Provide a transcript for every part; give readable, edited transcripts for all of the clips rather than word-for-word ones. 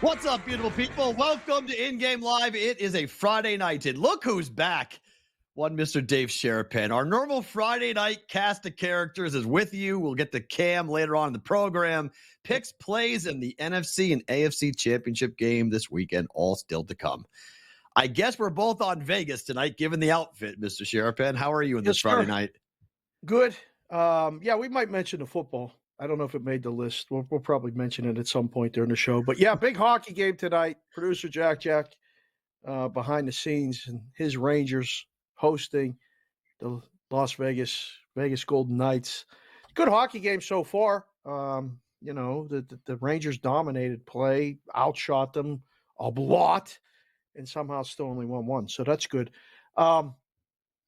What's up, beautiful people? Welcome to InGame Live. It is a Friday night, and look who's back. One Mr. Dave Sharapan. Our normal Friday night cast of characters is with you. We'll get to Cam later on in the program. Picks, plays, in the NFC and AFC championship game this weekend, all still to come. I guess we're both on Vegas tonight, given the outfit, Mr. Sharapan. How are you in this Friday night? Good. Yeah, we might mention the football. I don't know if it made the list. We'll probably mention it at some point during the show. But yeah, big hockey game tonight. Producer Jack behind the scenes, and his Rangers hosting the Las Vegas Golden Knights. Good hockey game so far. The Rangers dominated play, outshot them a lot, and somehow still only won one. So that's good.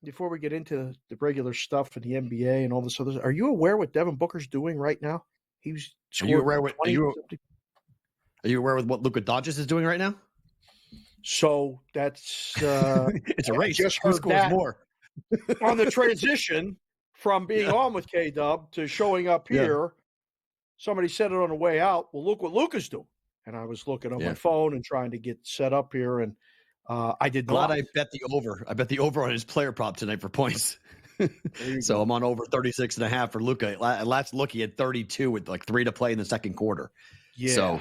Before we get into the regular stuff in the NBA and all this other, are you aware what Devin Booker's doing right now? He's Are you aware what Luka Doncic is doing right now? So that's it's a race. Just who scores more on the transition from being on with K-Dub to showing up here. Yeah. Somebody said it on the way out. Well, look what Luka's doing, and I was looking on my phone and trying to get set up here, and I did not. I bet the over. I bet the over on his player prop tonight for points. So I'm on over 36.5 for Luka. Last look, he had 32 with like 3 to play in the second quarter. Yeah.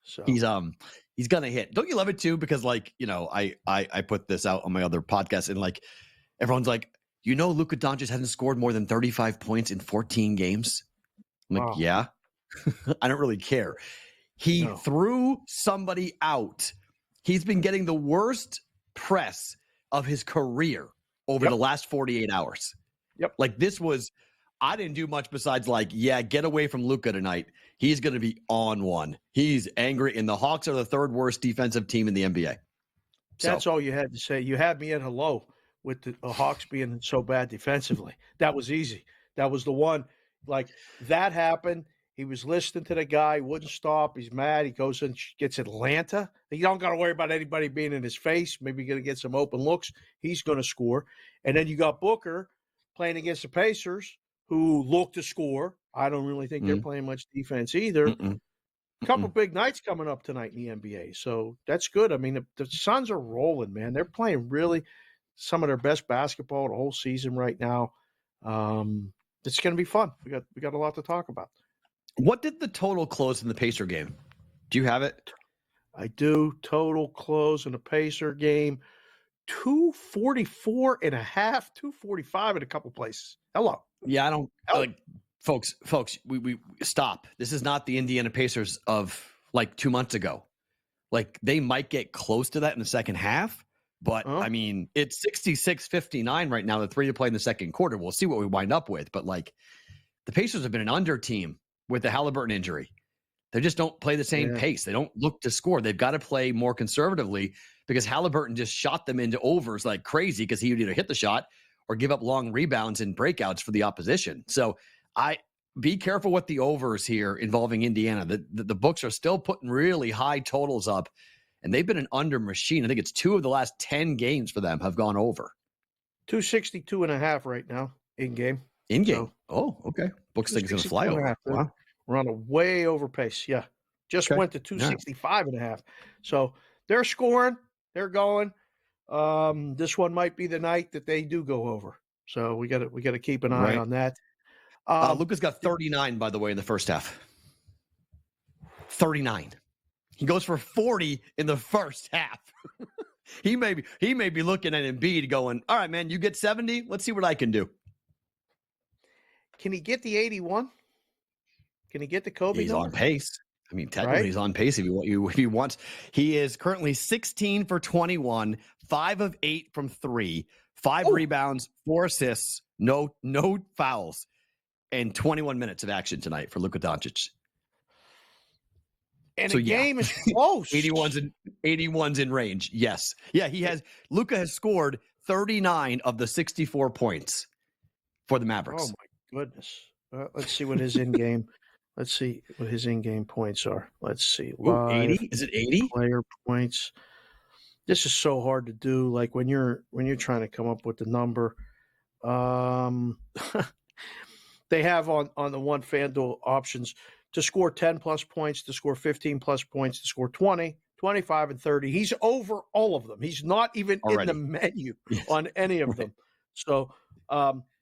So he's gonna hit. Don't you love it too? Because I put this out on my other podcast, and like everyone's like, Luka Doncic hasn't scored more than 35 points in 14 games. I'm like, yeah. I don't really care. He threw somebody out. He's been getting the worst press of his career over the last 48 hours. Yep. Like I didn't do much besides get away from Luka tonight. He's going to be on one. He's angry, and the Hawks are the third worst defensive team in the NBA. That's all you had to say. You had me at hello with the Hawks being so bad defensively. That was easy. That was the one. Like, that happened. He was listening to the guy, wouldn't stop. He's mad. He goes and gets Atlanta. You don't got to worry about anybody being in his face. Maybe going to get some open looks. He's going to score. And then you got Booker playing against the Pacers, who look to score. I don't really think they're playing much defense either. A couple big nights coming up tonight in the NBA. So that's good. I mean, the Suns are rolling, man. They're playing really some of their best basketball the whole season right now. It's going to be fun. We got a lot to talk about. What did the total close in the Pacer game? Do you have it? I do. Total close in the Pacer game, 244.5, 245 in a couple places. Hello. Yeah, I don't like folks, we stop. This is not the Indiana Pacers of like 2 months ago. Like, they might get close to that in the second half, but I mean, it's 66-59 right now, the 3 to play in the second quarter. We'll see what we wind up with, but like, the Pacers have been an under team with the Halliburton injury. They just don't play the same pace. They don't look to score. They've got to play more conservatively because Halliburton just shot them into overs like crazy because he would either hit the shot or give up long rebounds and breakouts for the opposition. So be careful with the overs here involving Indiana. The books are still putting really high totals up, and they've been an under machine. I think it's 2 of the last 10 games for them have gone over. 262.5 right now in game. In-game. So, okay. Books think it's going to fly over. Wow. We're on a way over pace. Yeah. Just went to 265.5. So they're scoring. They're going. This one might be the night that they do go over. So we got to keep an eye on that. Luka's got 39, by the way, in the first half. 39. He goes for 40 in the first half. He may be looking at Embiid going, all right, man, you get 70. Let's see what I can do. Can he get the 81? Can he get the Kobe? He's on pace. I mean, technically he's on pace if he wants. He is currently 16 for 21, 5 of 8 from 3, 5 rebounds, 4 assists, no fouls, and 21 minutes of action tonight for Luka Doncic. And the game is close. 81's in range. Yes. Yeah, Luka has scored 39 of the 64 points for the Mavericks. Oh my goodness. Let's see what his in-game points are. Let's see. 80? Is it 80? Player points. This is so hard to do. Like when you're trying to come up with the number. They have on the one FanDuel options to score 10-plus points, to score 15-plus points, to score 20, 25, and 30. He's over all of them. He's not even in the menu on any of them. So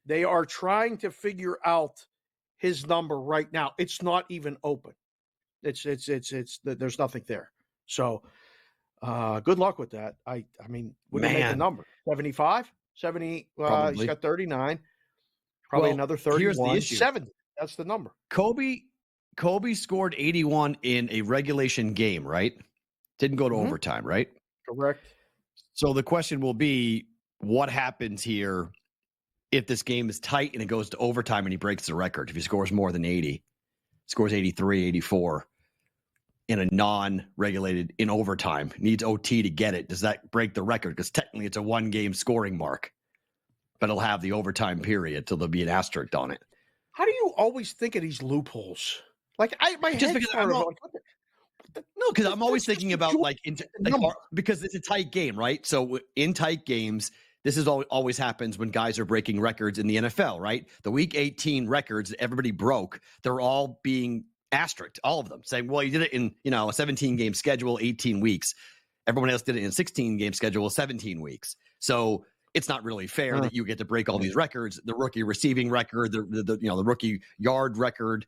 they are trying to figure out his number right now. It's not even open. It's there's nothing there. So good luck with that. I mean, what do you make the number? 75? 70? He's got 39. Probably another 31. Here's the issue. 70. That's the number. Kobe scored 81 in a regulation game, right? Didn't go to overtime, right? Correct. So the question will be, what happens here if this game is tight and it goes to overtime and he breaks the record? If he scores more than 80, scores 83, 84 in a non-regulated in overtime, needs OT to get it. Does that break the record? Because technically it's a one-game scoring mark, but it'll have the overtime period, so there'll be an asterisk on it. How do you always think of these loopholes? Like my just head because because I'm always thinking about because it's a tight game, right? So in tight games, this is always happens when guys are breaking records in the NFL, right? The Week 18 records that everybody broke, they're all being asterisked, all of them, saying, well, you did it in a 17-game schedule, 18 weeks. Everyone else did it in a 16-game schedule, 17 weeks. So it's not really fair that you get to break all these records. The rookie receiving record, the rookie yard record.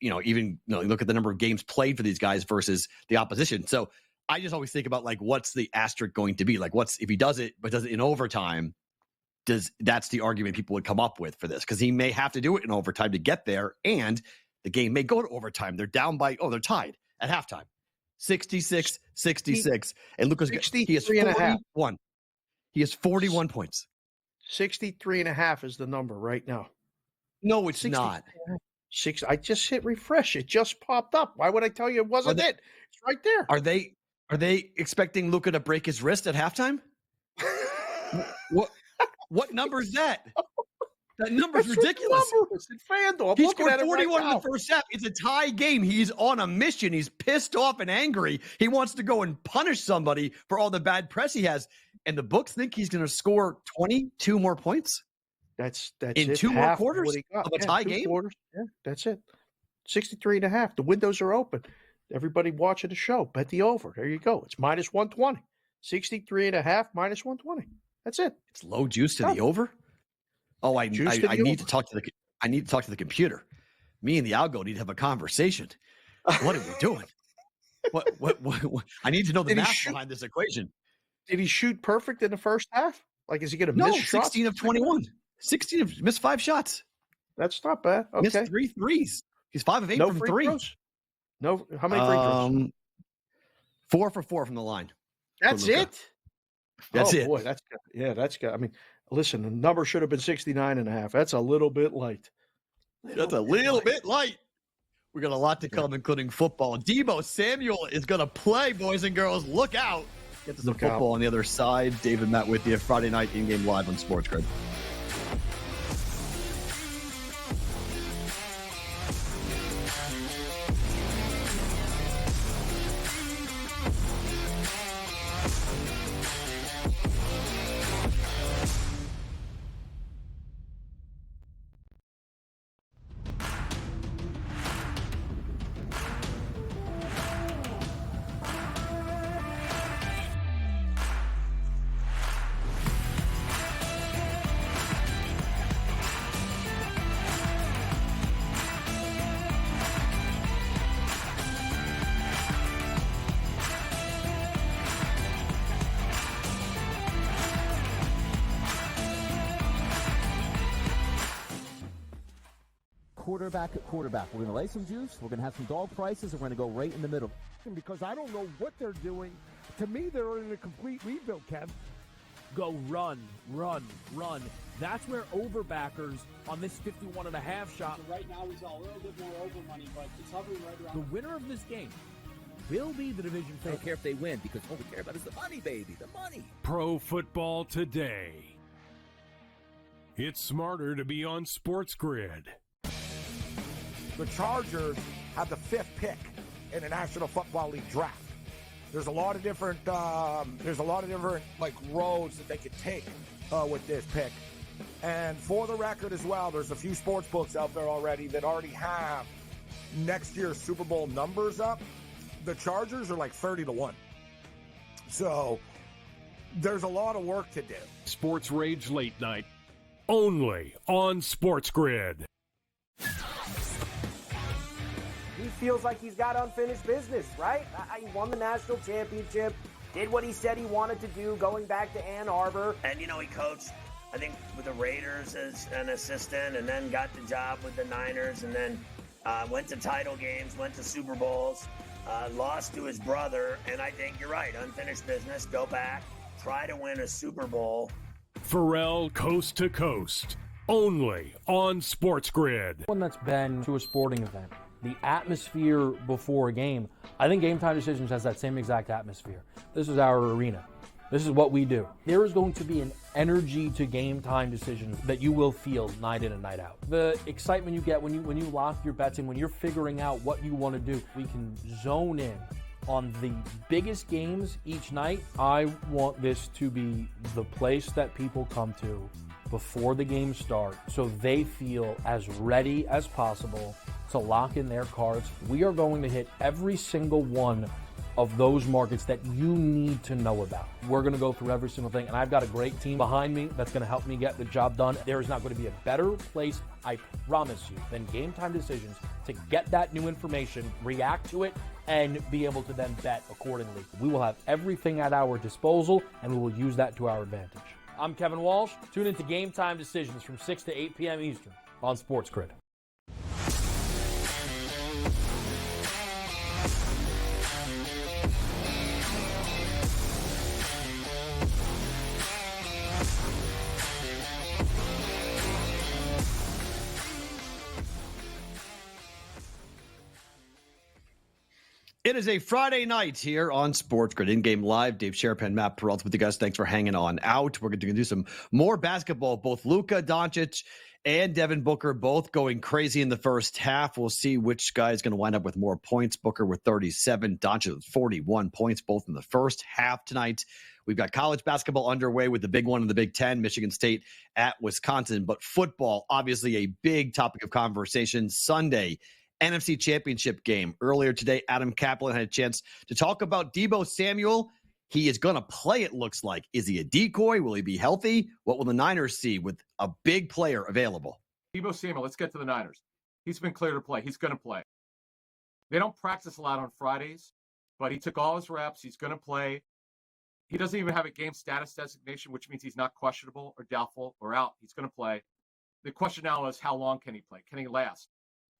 Even look at the number of games played for these guys versus the opposition. So I just always think about what's the asterisk going to be? If he does it, but does it in overtime? That's the argument people would come up with for this, because he may have to do it in overtime to get there, and the game may go to overtime. They're down by they're tied at halftime, 66-66, and Luka's he has 41. He has 41 points. 63.5 is the number right now. No, it's not. I just hit refresh. It just popped up. Why would I tell you it wasn't it? It's right there. Are they expecting Luka to break his wrist at halftime? What number is that? That number's ridiculous. It's FanDuel. He scored 41 in the first half. It's a tie game. He's on a mission. He's pissed off and angry. He wants to go and punish somebody for all the bad press he has. And the books think he's going to score 22 more points. That's in it. 2 more quarters of a tie game. Quarters. Yeah, that's it. 63.5. The windows are open. Everybody watching the show, bet the over. There you go. It's minus 120. 63.5 minus 120. That's it. It's low juice to the over. Oh, I need to talk to the computer. Me and the algo need to have a conversation. What are we doing? What? I need to know the math behind this equation. Did he shoot perfect in the first half? Is he going to miss shots? 16 of 21. 16 of missed 5 shots. That's not bad. Okay. Missed 3 threes. He's 5 of 8 from 3. Throws? No, how many free throws? 4 for 4 from the line. That's it? That's it. Boy, that's good. Yeah, that's good. I mean, listen, the number should have been 69.5. That's a little bit light. That's a little bit light. We got a lot to come, including football. Deebo Samuel is going to play, boys and girls. Look out. Get to some football on the other side. David Matt with you Friday night in-game live on SportsGrid. Quarterback. We're going to lay some juice. We're going to have some dog prices, and we're going to go right in the middle. Because I don't know what they're doing. To me, they're in a complete rebuild, Kev. Go run. That's where overbackers on this 51.5 shot. Right now, he's a little bit more over money, but it's hovering right around. The winner of this game will be the division favorite. I don't care if they win, because all we care about is the money, baby, the money. Pro Football Today. It's smarter to be on SportsGrid. The Chargers have the 5th pick in the National Football League draft. There's a lot of different roads that they could take with this pick. And for the record as well, there's a few sports books out there already that already have next year's Super Bowl numbers up, the Chargers are like 30-1. So there's a lot of work to do. Sports Rage Late Night, only on SportsGrid. He feels like he's got unfinished business, right? He won the national championship, did what he said he wanted to do, going back to Ann Arbor. And, he coached, I think, with the Raiders as an assistant, and then got the job with the Niners, and then went to title games, went to Super Bowls, lost to his brother. And I think you're right, unfinished business, go back, try to win a Super Bowl. Perrault Coast to Coast, only on SportsGrid. One that's been to a sporting event, the atmosphere before a game, I think Game Time Decisions has that same exact atmosphere. This is our arena. This is what we do. There is going to be an energy to Game Time Decisions that you will feel night in and night out. The excitement you get when you lock your bets in, when you're figuring out what you want to do, we can zone in on the biggest games each night. I want this to be the place that people come to before the games start so they feel as ready as possible to lock in their cards. We are going to hit every single one of those markets that you need to know about. We're going to go through every single thing, and I've got a great team behind me that's going to help me get the job done. There is not going to be a better place, I promise you, than Game Time Decisions to get that new information, react to it, and be able to then bet accordingly. We will have everything at our disposal, and we will use that to our advantage. I'm Kevin Walsh. Tune into Game Time Decisions from 6 to 8 p.m. Eastern on SportsGrid. It is a Friday night here on SportsGrid. In-game live. Dave Sharapan, Matt Perrault with you guys. Thanks for hanging on out. We're going to do some more basketball. Both Luka Doncic and Devin Booker both going crazy in the first half. We'll see which guy is going to wind up with more points. Booker with 37, Doncic with 41 points, both in the first half tonight. We've got college basketball underway with the big one in the Big Ten, Michigan State at Wisconsin. But football, obviously a big topic of conversation. Sunday, NFC Championship game. Earlier today, Adam Kaplan had a chance to talk about Deebo Samuel. He is going to play, it looks like. Is he a decoy? Will he be healthy? What will the Niners see with a big player available? Deebo Samuel, let's get to the Niners. He's been clear to play. He's going to play. They don't practice a lot on Fridays, but he took all his reps. He's going to play. He doesn't even have a game status designation, which means he's not questionable or doubtful or out. He's going to play. The question now is, how long can he play? Can he last?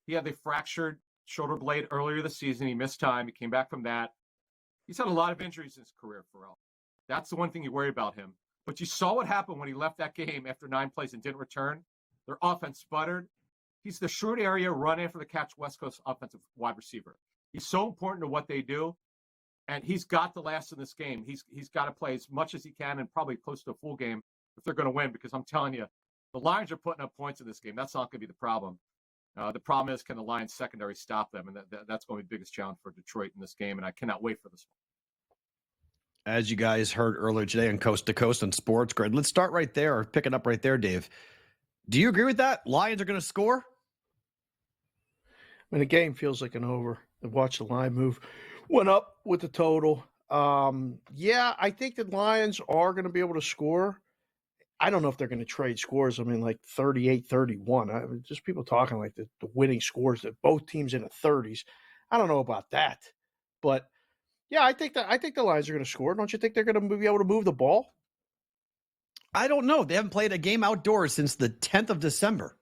He had the fractured shoulder blade earlier this season. He missed time. He came back from that. He's had a lot of injuries in his career, Perrault. That's the one thing you worry about him. But you saw what happened when he left that game after 9 plays and didn't return. Their offense sputtered. He's the short area run after the catch West Coast offensive wide receiver. He's so important to what they do, and he's got to last in this game. He's got to play as much as he can and probably close to a full game if they're going to win, because I'm telling you, the Lions are putting up points in this game. That's not going to be the problem. The problem is, can the Lions secondary stop them? And that's going to be the biggest challenge for Detroit in this game, and I cannot wait for this one. As you guys heard earlier today on Coast to Coast on SportsGrid, let's start right there, or pick it up right there, Dave. Do you agree with that? Lions are going to score? I mean, the game feels like an over. I watched the line move. Went up with the total. Yeah, I think the Lions are going to be able to score. I don't know if they're going to trade scores. I mean, like 38-31. Just people talking like the winning scores that both teams in the 30s. I don't know about that. But, yeah, I think the Lions are going to score. Don't you think they're going to be able to move the ball? I don't know. They haven't played a game outdoors since the 10th of December.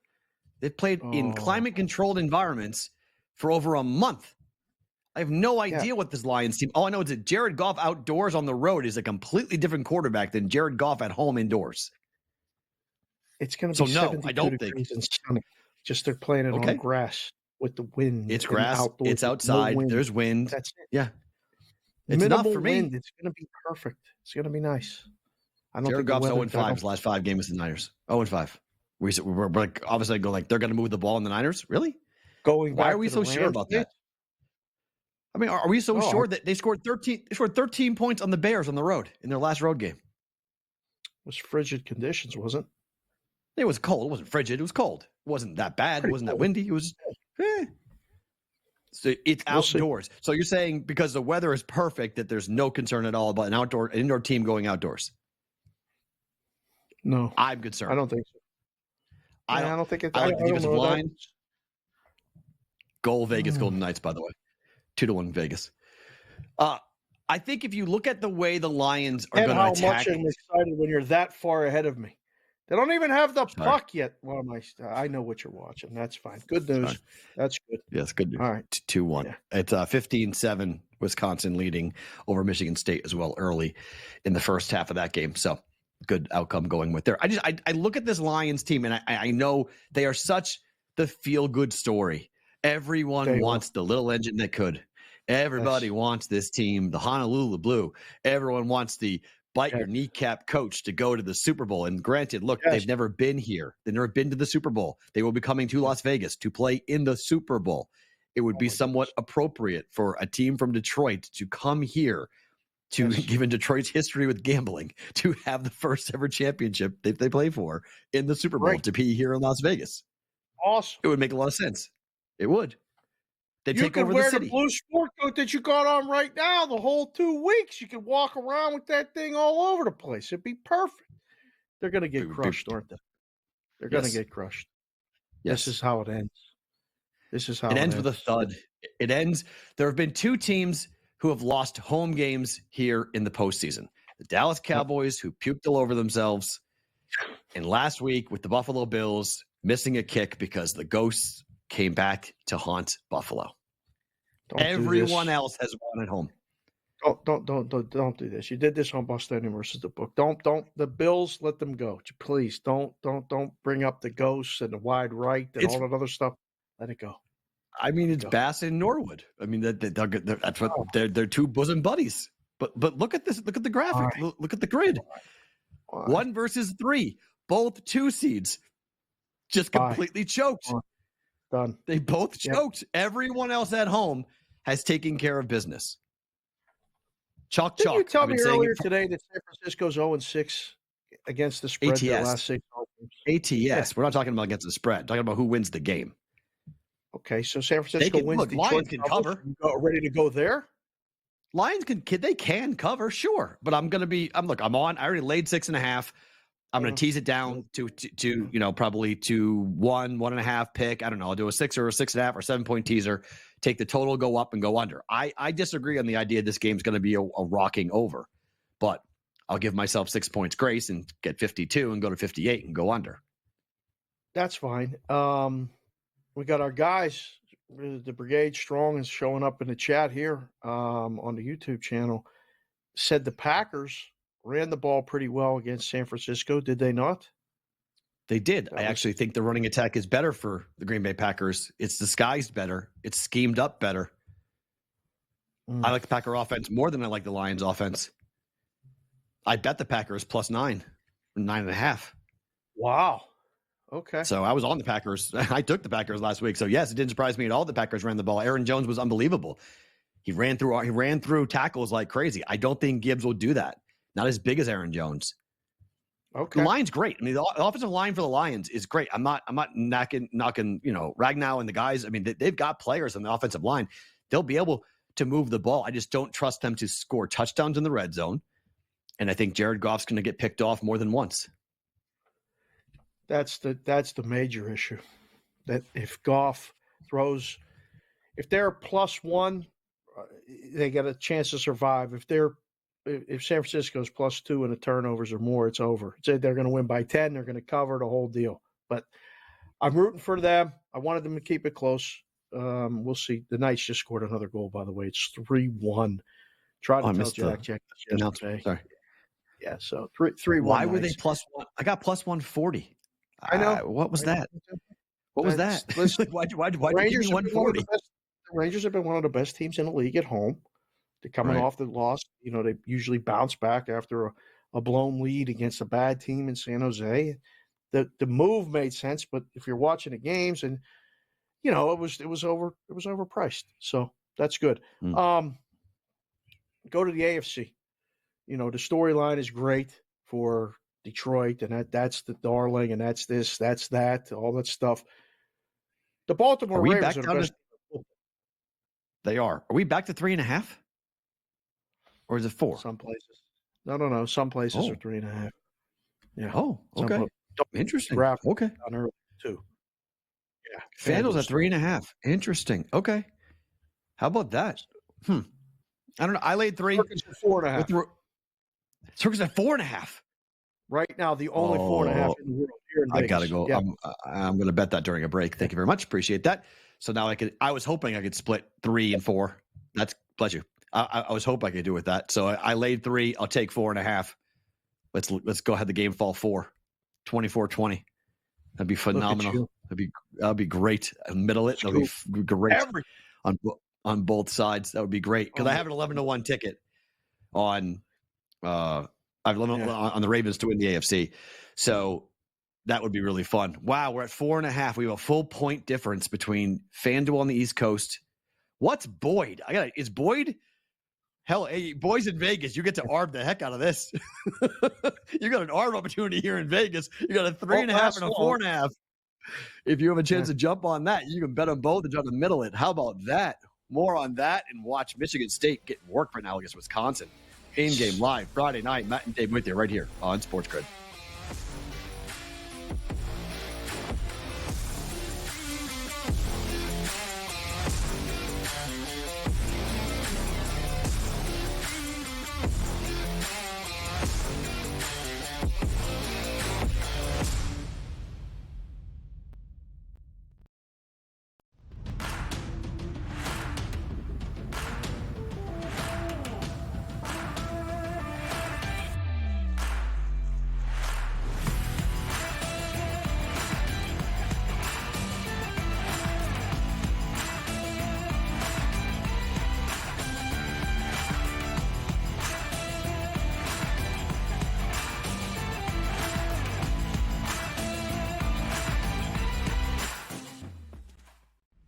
They've played in climate-controlled environments for over a month. I have no idea what this Lions team – all I know is that Jared Goff outdoors on the road is a completely different quarterback than Jared Goff at home indoors. It's going to be 72 I don't degrees think. and sunny. Just they're playing it on grass with the wind. It's grass. Outdoors, it's outside. no There's wind. That's it. Yeah. It's minimal enough for me. wind. It's going to be perfect. It's going to be nice. I don't Jared think Goff's 0-5 his last 5 games with the Niners. 0-5. We're like obviously go like they're going to move the ball in the Niners. Really? Why are we so sure about that? I mean, are we so sure that they scored 13? They scored 13 points on the Bears on the road in their last road game. It was frigid conditions, wasn't it? It was cold. It wasn't frigid. It was cold. It wasn't that bad. It wasn't that windy. It was. So it's We'll see. outdoors. So you're saying because the weather is perfect that there's no concern at all about an indoor team going outdoors? No, I'm concerned. I don't think so. I don't think it's. I like the defensive line. Goal Vegas Golden Knights, by the way, 2-1 Vegas. I think if you look at the way the Lions are going to attack, how much I'm excited when you're that far ahead of me. They don't even have the puck yet. Well, I know what you're watching. That's fine. Good news. Sorry. That's good. Yes, good news. All right. 2-1. Yeah. It's 15-7, Wisconsin leading over Michigan State as well early in the first half of that game. So good outcome going with there. I look at this Lions team, and I know they are such the feel-good story. Everyone wants the little engine that could. Everybody wants this team, the Honolulu Blue. Everyone wants the bite your kneecap coach to go to the Super Bowl. And granted, look, they've never been here. They've never been to the Super Bowl. They will be coming to Las Vegas to play in the Super Bowl. It would be somewhat appropriate for a team from Detroit to come here to, given Detroit's history with gambling, to have the first ever championship they play for in the Super Bowl, to be here in Las Vegas. Awesome. It would make a lot of sense. It would. They take over wear the city. The blue sport coat that you got on right now the whole 2 weeks. You can walk around with that thing all over the place. It'd be perfect. They're going to get crushed, aren't they? They're going to get crushed. Yes. This is how it ends. This is how it ends with a thud. It ends. There have been 2 teams who have lost home games here in the postseason. The Dallas Cowboys, who puked all over themselves, and last week with the Buffalo Bills missing a kick because the ghosts came back to haunt Buffalo. Everyone else has won at home. Don't do this. You did this on Boston versus the book. Don't the Bills, let them go. Please don't bring up the ghosts and the wide right and all that other stuff. Let it go. I mean, it's Bass and Norwood. I mean, that's what they're 2 bosom buddies. But look at this. Look at the graphic. Look at the grid. 1 versus 3. Both 2 seeds just completely choked. Done. They both choked. Everyone else at home has taken care of business. Chalk. Didn't you tell me earlier today that San Francisco's 0-6 against the spread in the last 6 ATS. Yeah. We're not talking about against the spread. We're talking about who wins the game. Okay, so San Francisco wins. Look, Lions can cover. Ready to go there? Lions can cover, sure. But I'm on. I already laid 6.5. I'm going to tease it down to probably to 1.5 pick. I don't know. I'll do a 6 or a 6.5 or 7-point teaser. Take the total, go up and go under. I disagree on the idea this game's going to be a rocking over, but I'll give myself 6 points grace and get 52 and go to 58 and go under. That's fine. We got our guys. The Brigade Strong is showing up in the chat here on the YouTube channel. Said the Packers ran the ball pretty well against San Francisco. Did they not? They did. I actually think the running attack is better for the Green Bay Packers. It's disguised better. It's schemed up better. I like the Packer offense more than I like the Lions offense. I bet the Packers plus 9, 9.5. Wow. Okay. So I was on the Packers. I took the Packers last week. So yes, it didn't surprise me at all. The Packers ran the ball. Aaron Jones was unbelievable. He ran through tackles like crazy. I don't think Gibbs will do that. Not as big as Aaron Jones. Okay. The line's great. I mean, the offensive line for the Lions is great. I'm not knocking, Ragnow and the guys. I mean, they've got players on the offensive line. They'll be able to move the ball. I just don't trust them to score touchdowns in the red zone. And I think Jared Goff's going to get picked off more than once. That's the major issue. That if Goff throws, if they're +1, they get a chance to survive. If San Francisco's +2 and the turnovers or more, it's over. They're going to win by 10. They're going to cover the whole deal. But I'm rooting for them. I wanted them to keep it close. We'll see. The Knights just scored another goal, by the way. It's 3-1. Try to tell Jack yesterday. Sorry. Yeah, so 3-1. Why were they +1? I got +140. I know. What was that? What was that? Why'd you give me 140? The Rangers have been one of the best teams in the league at home. They're coming off the loss. They usually bounce back after a blown lead against a bad team in San Jose. The move made sense, but if you're watching the games and it was overpriced. So that's good. Go to the AFC. The storyline is great for Detroit, and that's the darling, and that's this, that's that, all that stuff. The Baltimore Ravens are the best. They are. Are we back to 3.5? Or is it 4? Some places. No. Some places are Oh. 3.5. Yeah. Oh, Some okay. don't Interesting. draft Okay. on early too. Yeah. FanDuel's at 3.5. Interesting. Okay. How about that? I don't know. I laid 3. Circus at 4.5. Circus at 4.5. Right now, the only 4.5 in the world here in Vegas. I gotta go. Yeah. I'm gonna bet that during a break. Thank you very much. Appreciate that. So now I was hoping I could split 3 and 4. That's bless you. I was hoping I could do with that. So I laid 3. I'll take 4.5. Let's go ahead. The game fall 4. 24-20. That'd be phenomenal. That'd be great. Middle it. That'd be great on both sides. That would be great because I have an 11-1 ticket on. I've on the Ravens to win the AFC, so that would be really fun. Wow, we're at 4.5. We have a full point difference between FanDuel on the East Coast. What's Boyd? Is Boyd? Hell, hey, boys in Vegas, you get to arb the heck out of this. You got an arb opportunity here in Vegas. You got a 3.5 and a 4.5. If you have a chance to jump on that, you can bet on both and try to middle it. How about that? More on that and watch Michigan State getting work right now against Wisconsin. In-game live Friday night. Matt and Dave with you right here on SportsGrid.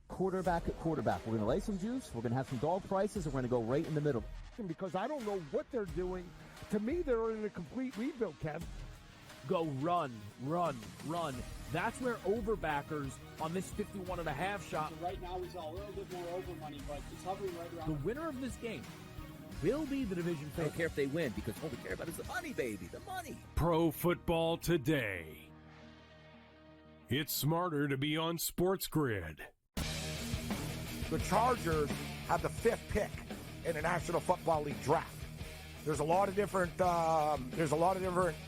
Quarterback at quarterback. We're going to lay some juice. We're going to have some dog prices, and we're going to go right in the middle. Because I don't know what they're doing. To me, they're in a complete rebuild, Kev. Go run. That's where overbackers on this 51.5 shot. So right now, we saw a little bit more over money, but it's hovering right around. The winner of this game will be the division I favorite. don't care if they win because all we care about is the money, baby, the money. Pro Football Today. It's smarter to be on SportsGrid. The Chargers have the 5th pick in the National Football League draft. There's a lot of different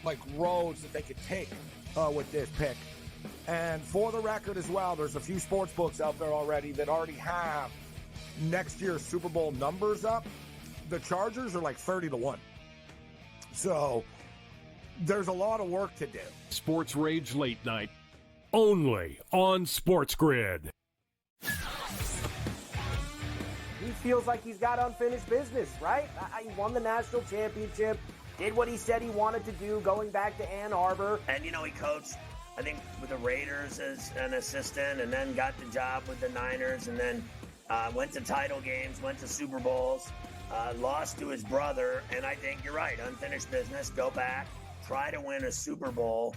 like roads that they could take with this pick. And for the record as well, there's a few sports books out there already that already have next year's Super Bowl numbers up. The Chargers are like 30-1. So there's a lot of work to do. Sports Rage Late Night. Only on SportsGrid. He feels like he's got unfinished business, right? He won the national championship, did what he said he wanted to do going back to Ann Arbor. And, he coached, I think, with the Raiders as an assistant and then got the job with the Niners and then went to title games, went to Super Bowls, lost to his brother. And I think you're right, unfinished business, go back, try to win a Super Bowl.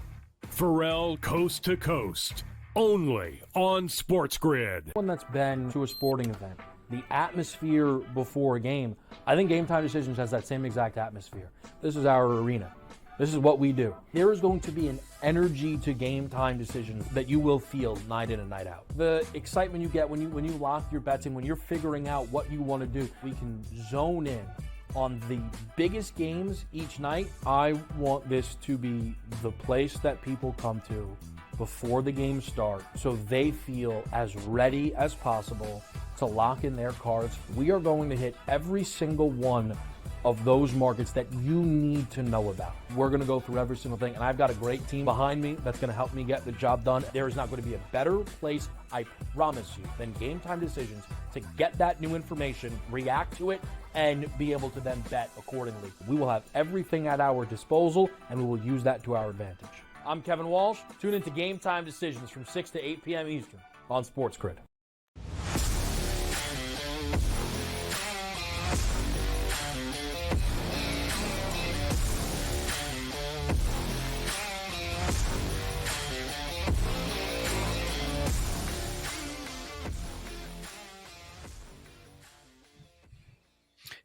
Perrault Coast to Coast. Only on SportsGrid. One that's been to a sporting event. The atmosphere before a game, I think Game Time Decisions has that same exact atmosphere. This is our arena. This is what we do. There is going to be an energy to Game Time Decisions that you will feel night in and night out. The excitement you get when you lock your bets in, when you're figuring out what you want to do, we can zone in on the biggest games each night. I want this to be the place that people come to before the games start so they feel as ready as possible to lock in their cards. We are going to hit every single one of those markets that you need to know about. We're going to go through every single thing, and I've got a great team behind me that's going to help me get the job done. There is not going to be a better place, I promise you, than Game Time Decisions to get that new information, react to it, and be able to then bet accordingly. We will have everything at our disposal, and we will use that to our advantage. I'm Kevin Walsh. Tune into Game Time Decisions from 6 to 8 p.m. Eastern on SportsGrid.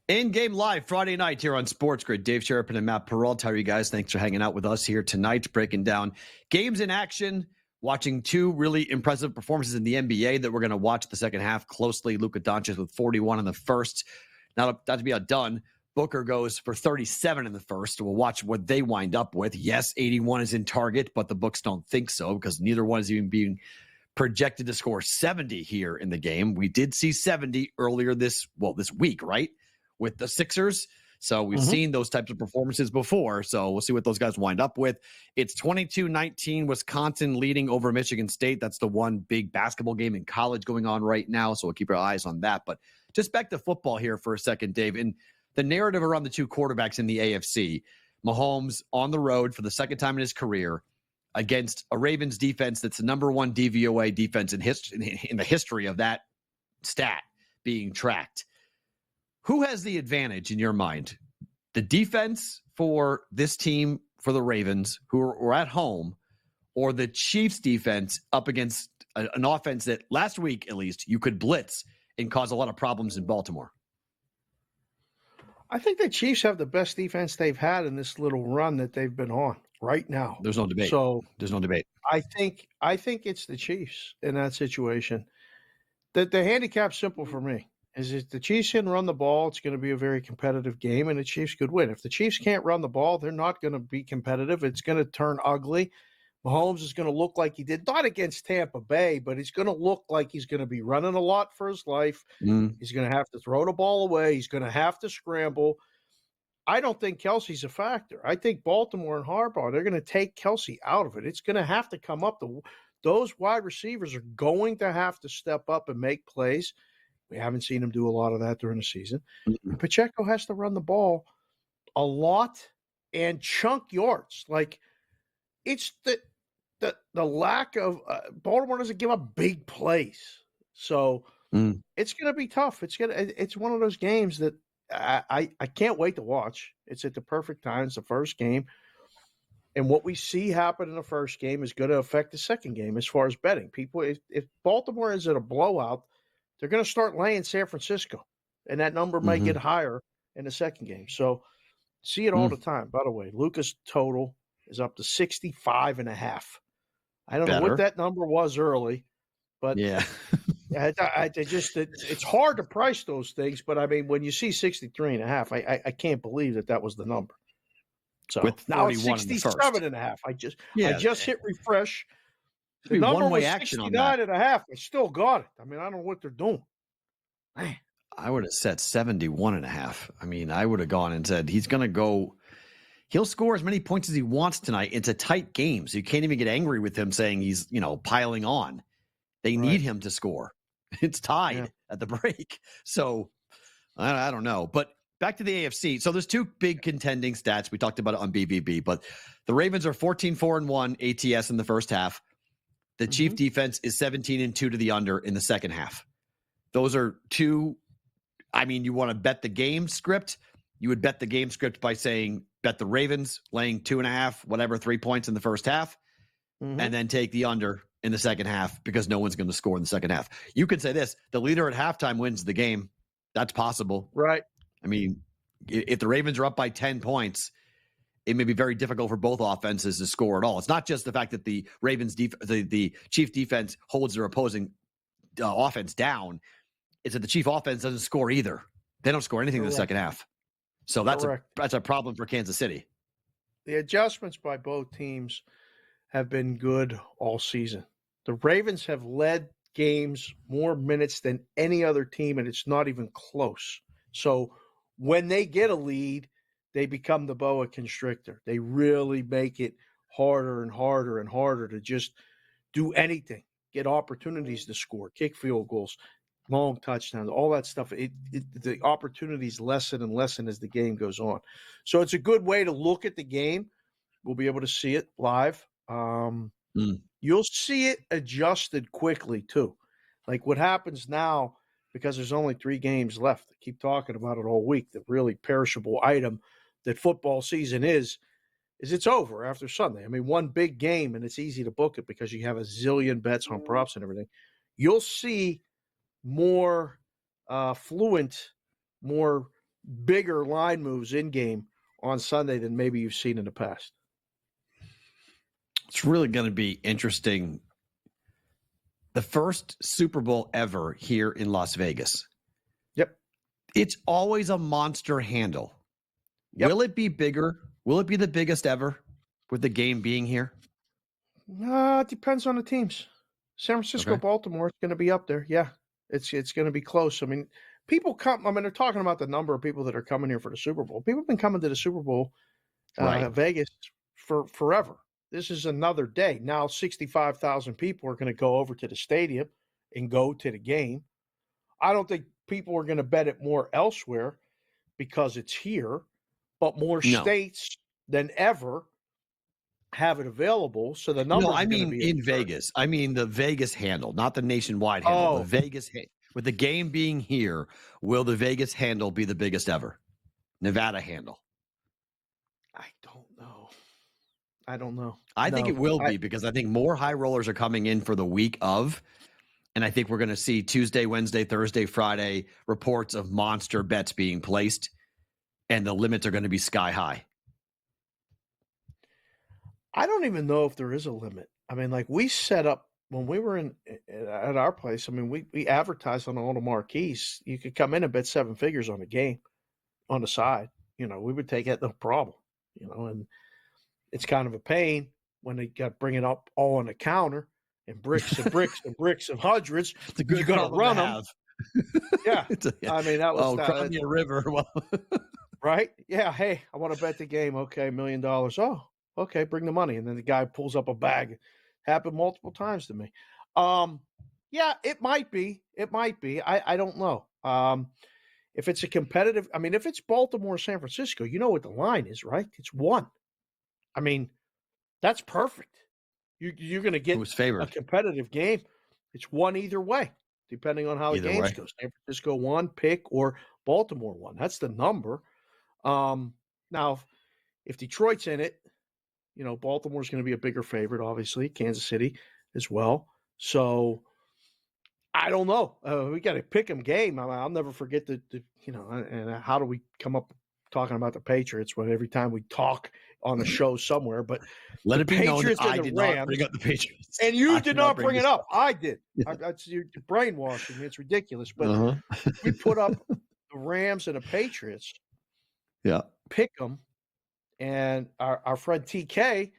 In-game live Friday night here on SportsGrid. Dave Sharapan and Matt Perrault. How are you guys? Thanks for hanging out with us here tonight, breaking down games in action, watching two really impressive performances in the NBA that we're going to watch the second half closely. Luka Doncic with 41 in the first. Not to be outdone, Booker goes for 37 in the first. We'll watch what they wind up with. Yes, 81 is in target, but the books don't think so because neither one is even being projected to score 70 here in the game. We did see 70 earlier this week, right? With the Sixers. So we've seen those types of performances before. So we'll see what those guys wind up with. It's 22-19, Wisconsin leading over Michigan State. That's the one big basketball game in college going on right now. So we'll keep our eyes on that. But just back to football here for a second, Dave. And the narrative around the two quarterbacks in the AFC, Mahomes on the road for the second time in his career against a Ravens defense that's the number one DVOA defense in the history of that stat being tracked. Who has the advantage in your mind? The defense for this team, for the Ravens, who are at home, or the Chiefs defense up against an offense that last week, at least, you could blitz and cause a lot of problems in Baltimore? I think the Chiefs have the best defense they've had in this little run that they've been on right now. There's no debate. There's no debate. I think it's the Chiefs in that situation. The handicap's simple for me. Is if the Chiefs can run the ball, it's going to be a very competitive game, and the Chiefs could win. If the Chiefs can't run the ball, they're not going to be competitive. It's going to turn ugly. Mahomes is going to look like he did, not against Tampa Bay, but he's going to look like he's going to be running a lot for his life. He's going to have to throw the ball away. He's going to have to scramble. I don't think Kelsey's a factor. I think Baltimore and Harbaugh, they're going to take Kelsey out of it. It's going to have to come up. Those wide receivers are going to have to step up and make plays. We haven't seen him do a lot of that during the season. Pacheco has to run the ball a lot and chunk yards. Like, it's the lack of Baltimore doesn't give up big plays. So it's going to be tough. It's one of those games that I can't wait to watch. It's at the perfect time. It's the first game. And what we see happen in the first game is going to affect the second game as far as betting. People, if Baltimore is at a blowout, they're going to start laying San Francisco, and that number might get higher in the second game. So see it all the time. By the way, Luka's total is up to 65.5. I don't know what that number was early, but it's hard to price those things. But I mean, when you see 63.5, I can't believe that was the number. So with now it's 67.5. I just hit refresh. The number was 69.5. I still got it. I mean, I don't know what they're doing. Man. I would have set 71.5. I mean, I would have gone and said he's going to go. He'll score as many points as he wants tonight. It's a tight game, so you can't even get angry with him saying he's piling on. They need him to score. It's tied at the break. So I don't know. But back to the AFC. So there's two big contending stats. We talked about it on BVB, but the Ravens are 14-4-1 ATS in the first half. The Chief defense is 17-2 to the under in the second half. Those are two. I mean, you want to bet the game script. You would bet the game script by saying bet the Ravens laying 2.5, 3 points in the first half, and then take the under in the second half because no one's going to score in the second half. You could say this: the leader at halftime wins the game. That's possible, right? I mean, if the Ravens are up by 10 points, it may be very difficult for both offenses to score at all. It's not just the fact that the Ravens, the Chief defense holds their opposing offense down. It's that the Chief offense doesn't score either. They don't score anything in the second half. So that's a problem for Kansas City. The adjustments by both teams have been good all season. The Ravens have led games more minutes than any other team, and it's not even close. So when they get a lead, they become the boa constrictor. They really make it harder and harder and harder to just do anything, get opportunities to score, kick field goals, long touchdowns, all that stuff. The opportunities lessen and lessen as the game goes on. So it's a good way to look at the game. We'll be able to see it live. You'll see it adjusted quickly, too. Like what happens now, because there's only 3 games left. I keep talking about it all week. The really perishable item that football season is it's over after Sunday. I mean, one big game, and it's easy to book it because you have a zillion bets on props and everything. You'll see more fluent, more bigger line moves in game on Sunday than maybe you've seen in the past. It's really going to be interesting. The first Super Bowl ever here in Las Vegas. Yep. It's always a monster handle. Yep. Will it be bigger? Will it be the biggest ever with the game being here? It depends on the teams. San Francisco, Baltimore is going to be up there. Yeah, it's going to be close. I mean, people come. I mean, they're talking about the number of people that are coming here for the Super Bowl. People have been coming to the Super Bowl, Vegas, for forever. This is another day. Now 65,000 people are going to go over to the stadium and go to the game. I don't think people are going to bet it more elsewhere because it's here, but more states than ever have it available. So the number. No, I mean in Vegas. I mean the Vegas handle, not the nationwide handle. The Vegas with the game being here, will the Vegas handle be the biggest ever? Nevada handle. I don't know. I think it will be because I think more high rollers are coming in for the week of, and I think we're going to see Tuesday, Wednesday, Thursday, Friday reports of monster bets being placed, and the limits are going to be sky high. I don't even know if there is a limit. I mean, like we set up when we were at our place. I mean, we advertised on all the marquees. You could come in and bet 7 figures on the game on the side. You know, we would take it no problem. You know, and it's kind of a pain when they got bring it up all on the counter and bricks and bricks and bricks of hundreds. You're going to run them. Yeah. I mean, that was Crimea River. Right? Yeah. Hey, I want to bet the game. Okay, $1 million. Oh, okay, bring the money. And then the guy pulls up a bag. Happened multiple times to me. Yeah, it might be. It might be. I don't know. If it's a competitive, I mean, if it's Baltimore, San Francisco, you know what the line is, right? It's 1. I mean, that's perfect. You're going to get a competitive game. It's 1 either way, depending on how the games go. San Francisco 1 pick or Baltimore 1. That's the number. Now, if Detroit's in it, you know, Baltimore's going to be a bigger favorite, obviously. Kansas City as well. So I don't know. We got a pick 'em game. I'll never forget the you know. And how do we come up talking about the Patriots when every time we talk on a show somewhere? But let it be known that I did not bring up the Patriots, and you did not bring it up. I did. That's you're brainwashing me. It's ridiculous. But we put up the Rams and the Patriots. Yeah, pick 'em. And our friend TK,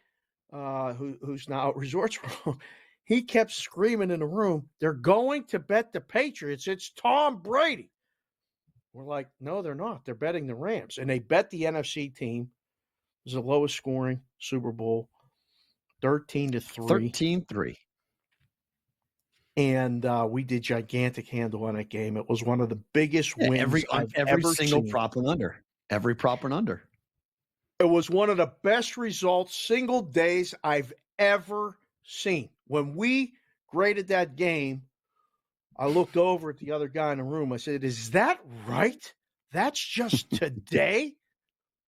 who's now at Resorts World, he kept screaming in the room, "They're going to bet the Patriots. It's Tom Brady." We're like, no, they're not. They're betting the Rams. And they bet the NFC team. It was the lowest scoring Super Bowl, 13-3. 13-3. And we did gigantic handle on that game. It was one of the biggest wins every single seen. prop and under. Every prop and under. It was one of the best results, single days I've ever seen. When we graded that game, I looked over at the other guy in the room. I said, "Is that right? That's just today?"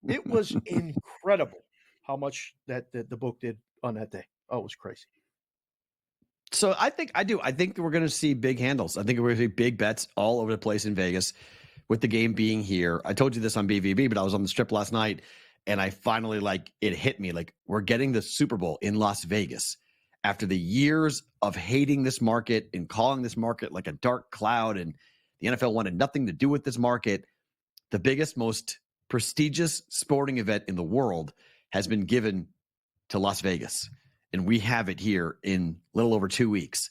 It was incredible how much that the book did on that day. Oh, it was crazy. So I think we're going to see big handles. I think we're going to see big bets all over the place in Vegas with the game being here. I told you this on BVB, but I was on the Strip last night. And I finally, it hit me. We're getting the Super Bowl in Las Vegas after the years of hating this market and calling this market like a dark cloud. And the NFL wanted nothing to do with this market. The biggest, most prestigious sporting event in the world has been given to Las Vegas. And we have it here in a little over 2 weeks.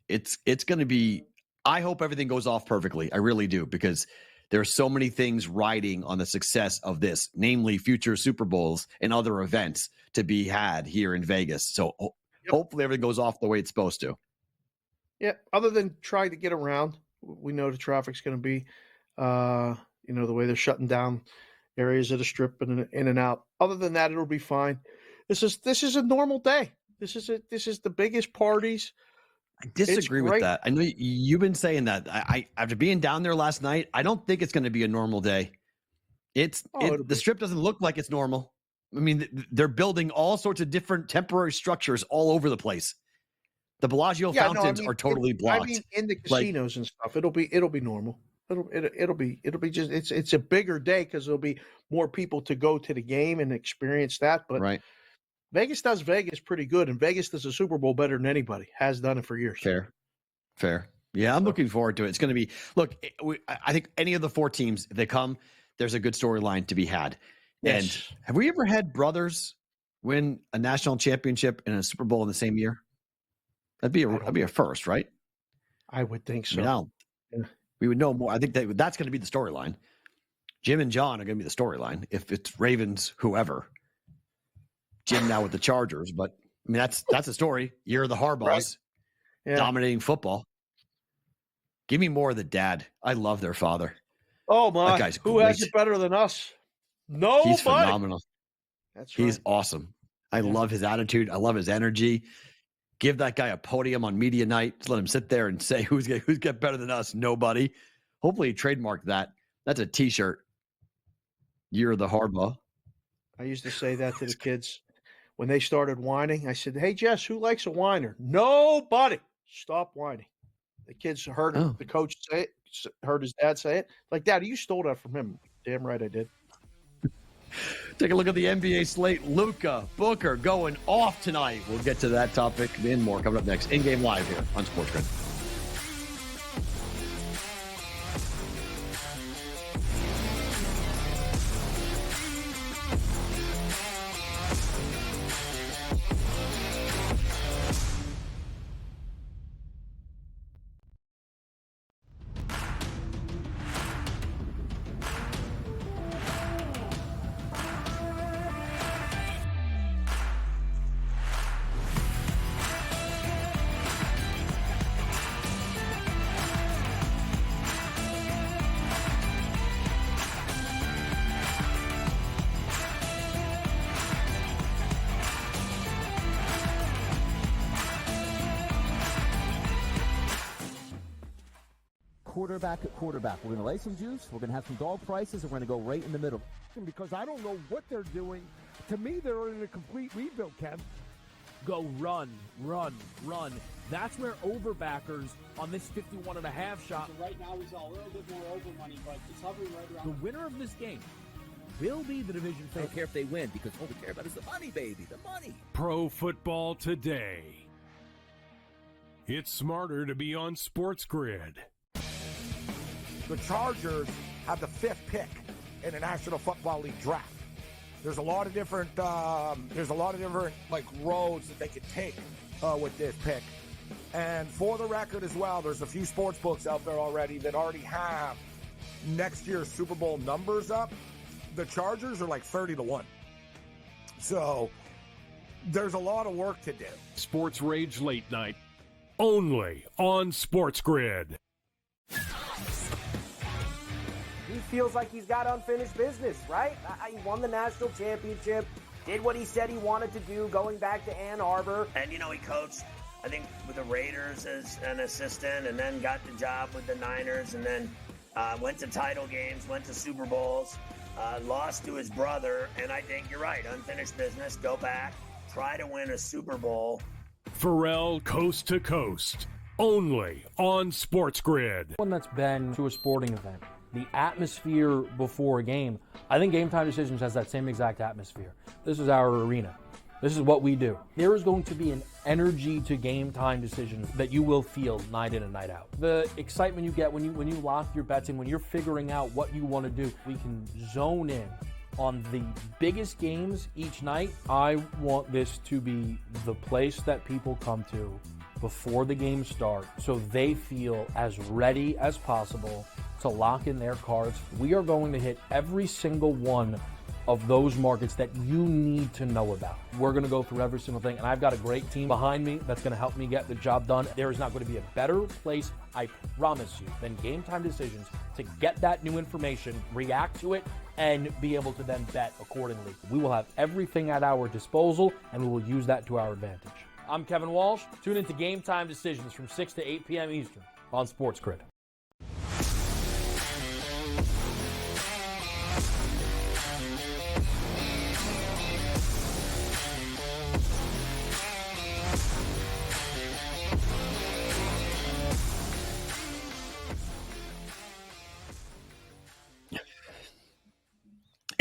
It's going to be, I hope everything goes off perfectly. I really do, because there are so many things riding on the success of this, namely future Super Bowls and other events to be had here in Vegas. So hopefully everything goes off the way it's supposed to. Yeah, other than trying to get around, we know the traffic's going to be, the way they're shutting down areas of the Strip and in and out. Other than that, it'll be fine. This is a normal day. This is the biggest parties. I disagree with that. I know you've been saying that. I after being down there last night, I don't think it's going to be a normal day. The Strip doesn't look like it's normal. I mean, they're building all sorts of different temporary structures all over the place. The Bellagio fountains are totally blocked. I mean, in the casinos and stuff, it'll be normal. It'll be just it's a bigger day because there'll be more people to go to the game and experience that. But right. Vegas does Vegas pretty good, and Vegas does a Super Bowl better than anybody. Has done it for years. Fair. Yeah, I'm looking forward to it. It's going to be I think any of the 4 teams, if they come, there's a good storyline to be had. Yes. And have we ever had brothers win a national championship and a Super Bowl in the same year? That'd be a first, right? I would think so. Yeah. We would know more. I think that's going to be the storyline. Jim and John are going to be the storyline. If it's Ravens, whoever. Jim now with the Chargers, but I mean that's a story. Year of the Harbaughs, right. Yeah. dominating football. Give me more of the dad. I love their father. Oh my! That guy's Who great. has it better than us? Nobody. He's phenomenal. That's right. He's awesome. I love his attitude. I love his energy. Give that guy a podium on media night. Just let him sit there and say who's got better than us. Nobody. Hopefully, he trademarked that. That's a T-shirt. Year of the Harbaugh. I used to say that to the kids when they started whining. I said, "Hey, Jess, who likes a whiner?" Nobody. Stop whining. The kids heard the coach say it. Heard his dad say it. Like, Daddy, you stole that from him. Damn right I did. Take a look at the NBA slate. Luka, Booker going off tonight. We'll get to that topic and more coming up next. InGame Live here on SportsGrid. Quarterback at quarterback. We're going to lay some juice. We're going to have some dog prices, and we're going to go right in the middle. Because I don't know what they're doing. To me, they're in a complete rebuild, Kev. Go run. That's where overbackers on this 51.5 shot. So right now he's a little bit more over money, but it's hovering right around. The winner of this game will be the division I don't favorite. care if they win because all we care about is the money, baby, the money. Pro Football Today. It's smarter to be on SportsGrid. The Chargers have the 5th pick in the National Football League draft. There's a lot of different like roads that they could take with this pick. And for the record as well, there's a few sports books out there already that already have next year's Super Bowl numbers up. The Chargers are like 30-1. So there's a lot of work to do. Sports Rage Late Night. Only on SportsGrid. He feels like he's got unfinished business, right? He won the national championship, did what he said he wanted to do going back to Ann Arbor. And, he coached, I think, with the Raiders as an assistant and then got the job with the Niners and then went to title games, went to Super Bowls, lost to his brother. And I think you're right, unfinished business, go back, try to win a Super Bowl. Perrault Coast to Coast. Only on SportsGrid. One that's been to a sporting event. The atmosphere before a game, I think Game Time Decisions has that same exact atmosphere. This is our arena. This is what we do. There is going to be an energy to Game Time Decisions that you will feel night in and night out. The excitement you get when you lock your bets in, when you're figuring out what you want to do, we can zone in on the biggest games each night. I want this to be the place that people come to before the games start so they feel as ready as possible to lock in their cards. We are going to hit every single one of those markets that you need to know about. We're going to go through every single thing, and I've got a great team behind me that's going to help me get the job done. There is not going to be a better place, I promise you, than Game Time Decisions to get that new information, react to it, and be able to then bet accordingly. We will have everything at our disposal, and we will use that to our advantage. I'm Kevin Walsh. Tune into Game Time Decisions from 6 to 8 p.m. Eastern on SportsGrid.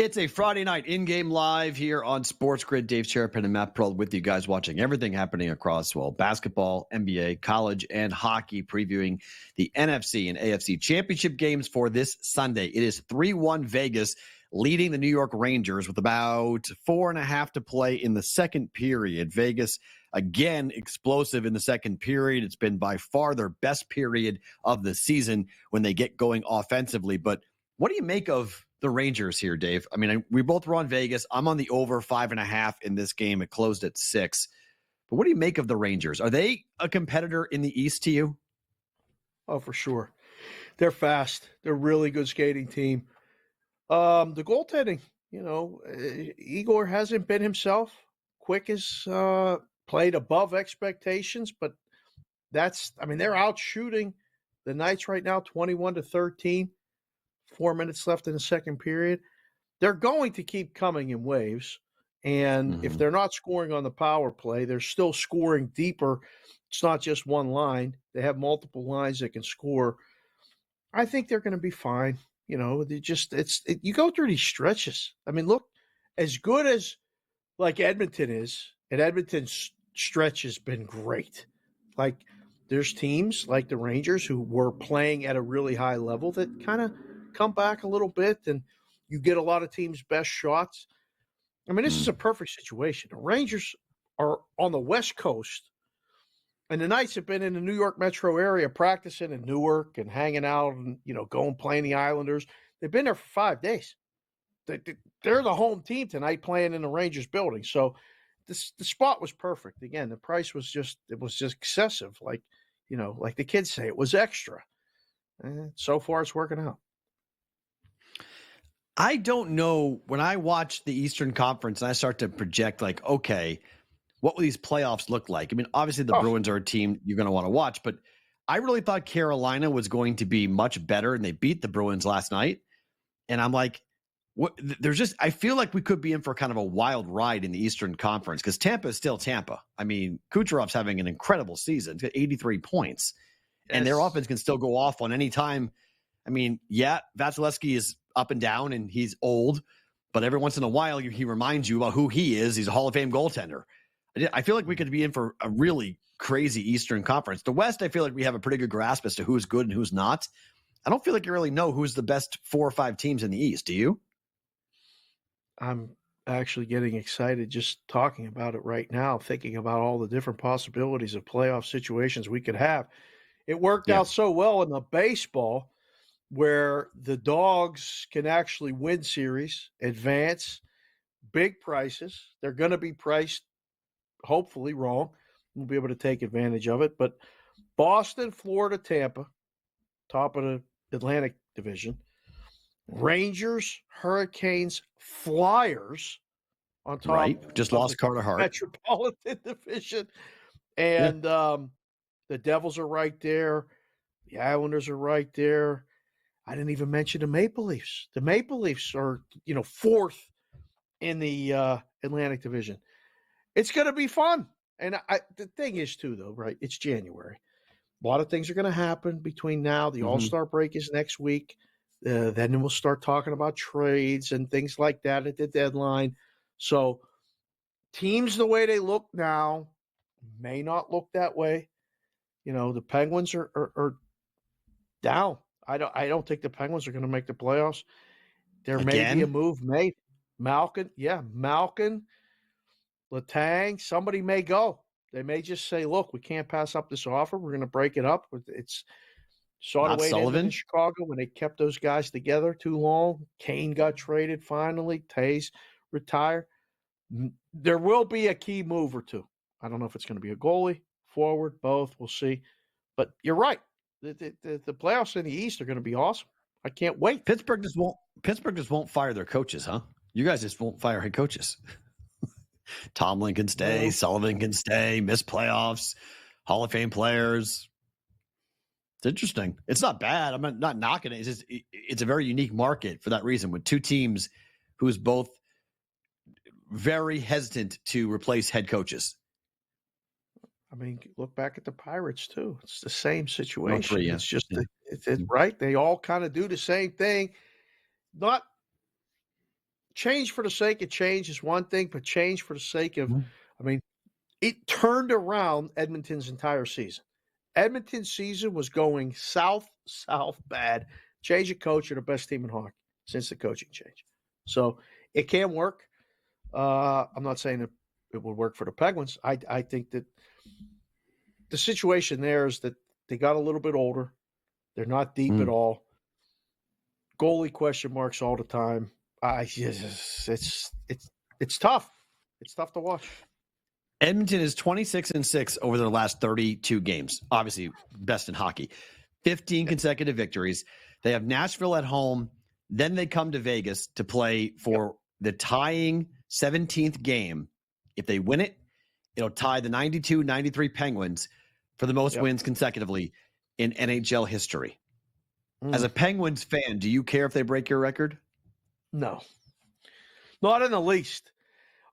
It's a Friday night in-game live here on SportsGrid. Dave Sharapan and Matt Perrault with you guys, watching everything happening across, basketball, NBA, college, and hockey, previewing the NFC and AFC championship games for this Sunday. It is 3-1 Vegas leading the New York Rangers with about 4.5 to play in the second period. Vegas, again, explosive in the second period. It's been by far their best period of the season when they get going offensively. But what do you make of the Rangers here, Dave? I mean, we both were on Vegas. I'm on the over 5.5 in this game. It closed at 6. But what do you make of the Rangers? Are they a competitor in the East to you? Oh, for sure. They're fast. They're a really good skating team. The goaltending, Igor hasn't been himself. Quick has played above expectations, but they're out shooting the Knights right now 21-13. 4 minutes left in the second period. They're going to keep coming in waves. And if they're not scoring on the power play, they're still scoring deeper. It's not just one line. They have multiple lines that can score. I think they're going to be fine. You go through these stretches. I mean, look, as good as like Edmonton is, and Edmonton's stretch has been great. Like there's teams like the Rangers who were playing at a really high level that kind of come back a little bit, and you get a lot of teams' best shots. I mean, this is a perfect situation. The Rangers are on the West Coast, and the Knights have been in the New York metro area practicing in Newark and hanging out and, going playing the Islanders. They've been there for 5 days. They're the home team tonight playing in the Rangers building. So the spot was perfect. Again, the price was just excessive. Like the kids say, it was extra. And so far it's working out. I don't know. When I watch the Eastern Conference and I start to project, like, okay, what will these playoffs look like? I mean, obviously the Bruins are a team you're going to want to watch, but I really thought Carolina was going to be much better, and they beat the Bruins last night. And I'm like, I feel like we could be in for kind of a wild ride in the Eastern Conference because Tampa is still Tampa. I mean, Kucherov's having an incredible season. He's got 83 points, and their offense can still go off on any time. I mean, Vasilevsky is up and down, and he's old, but every once in a while he reminds you about who he is. He's a Hall of Fame goaltender. I feel like we could be in for a really crazy Eastern Conference. The West, I feel like we have a pretty good grasp as to who's good and who's not. I don't feel like you really know who's the best 4 or 5 teams in the East. Do you? I'm actually getting excited just talking about it right now, thinking about all the different possibilities of playoff situations we could have. It worked out so well in the baseball where the Dogs can actually win series, advance, big prices. They're going to be priced, hopefully, wrong. We'll be able to take advantage of it. But Boston, Florida, Tampa, top of the Atlantic Division. Rangers, Hurricanes, Flyers on top. Right. Just lost Carter Hart. Metropolitan Division. And the Devils are right there. The Islanders are right there. I didn't even mention the Maple Leafs. The Maple Leafs are, fourth in the Atlantic Division. It's going to be fun. And the thing is, too, though, right, it's January. A lot of things are going to happen between now. The All-Star break is next week. Then we'll start talking about trades and things like that at the deadline. So teams, the way they look now, may not look that way. The Penguins are down. I don't think the Penguins are going to make the playoffs. There may be a move made. Malkin, Letang, somebody may go. They may just say, look, we can't pass up this offer. We're going to break it up. It's sort of way in Chicago when they kept those guys together too long. Kane got traded finally. Tays retired. There will be a key move or two. I don't know if it's going to be a goalie, forward, both. We'll see. But you're right. The playoffs in the East are going to be awesome. I can't wait. Pittsburgh just won't fire their coaches, huh? You guys just won't fire head coaches. Tomlin can stay, Sullivan can stay, miss playoffs, Hall of Fame players. It's interesting. It's not bad. I'm not knocking it. It's a very unique market for that reason, with two teams who's both very hesitant to replace head coaches. I mean, look back at the Pirates, too. It's the same situation. It's just, it's right. They all kind of do the same thing. Not change for the sake of change is one thing, but change for the sake of, I mean, it turned around Edmonton's entire season. Edmonton's season was going south bad. Change of coach, you're the best team in hockey since the coaching change. So it can work. I'm not saying that it would work for the Penguins. I think that the situation there is that they got a little bit older. They're not deep at all. Goalie question marks all the time. It's tough. It's tough to watch. Edmonton is 26-6 over their last 32 games. Obviously, best in hockey. 15 consecutive victories. They have Nashville at home. Then they come to Vegas to play for the tying 17th game. If they win it, it'll tie the 92-93 Penguins for the most wins consecutively in NHL history. As a Penguins fan, do you care if they break your record? No. Not in the least.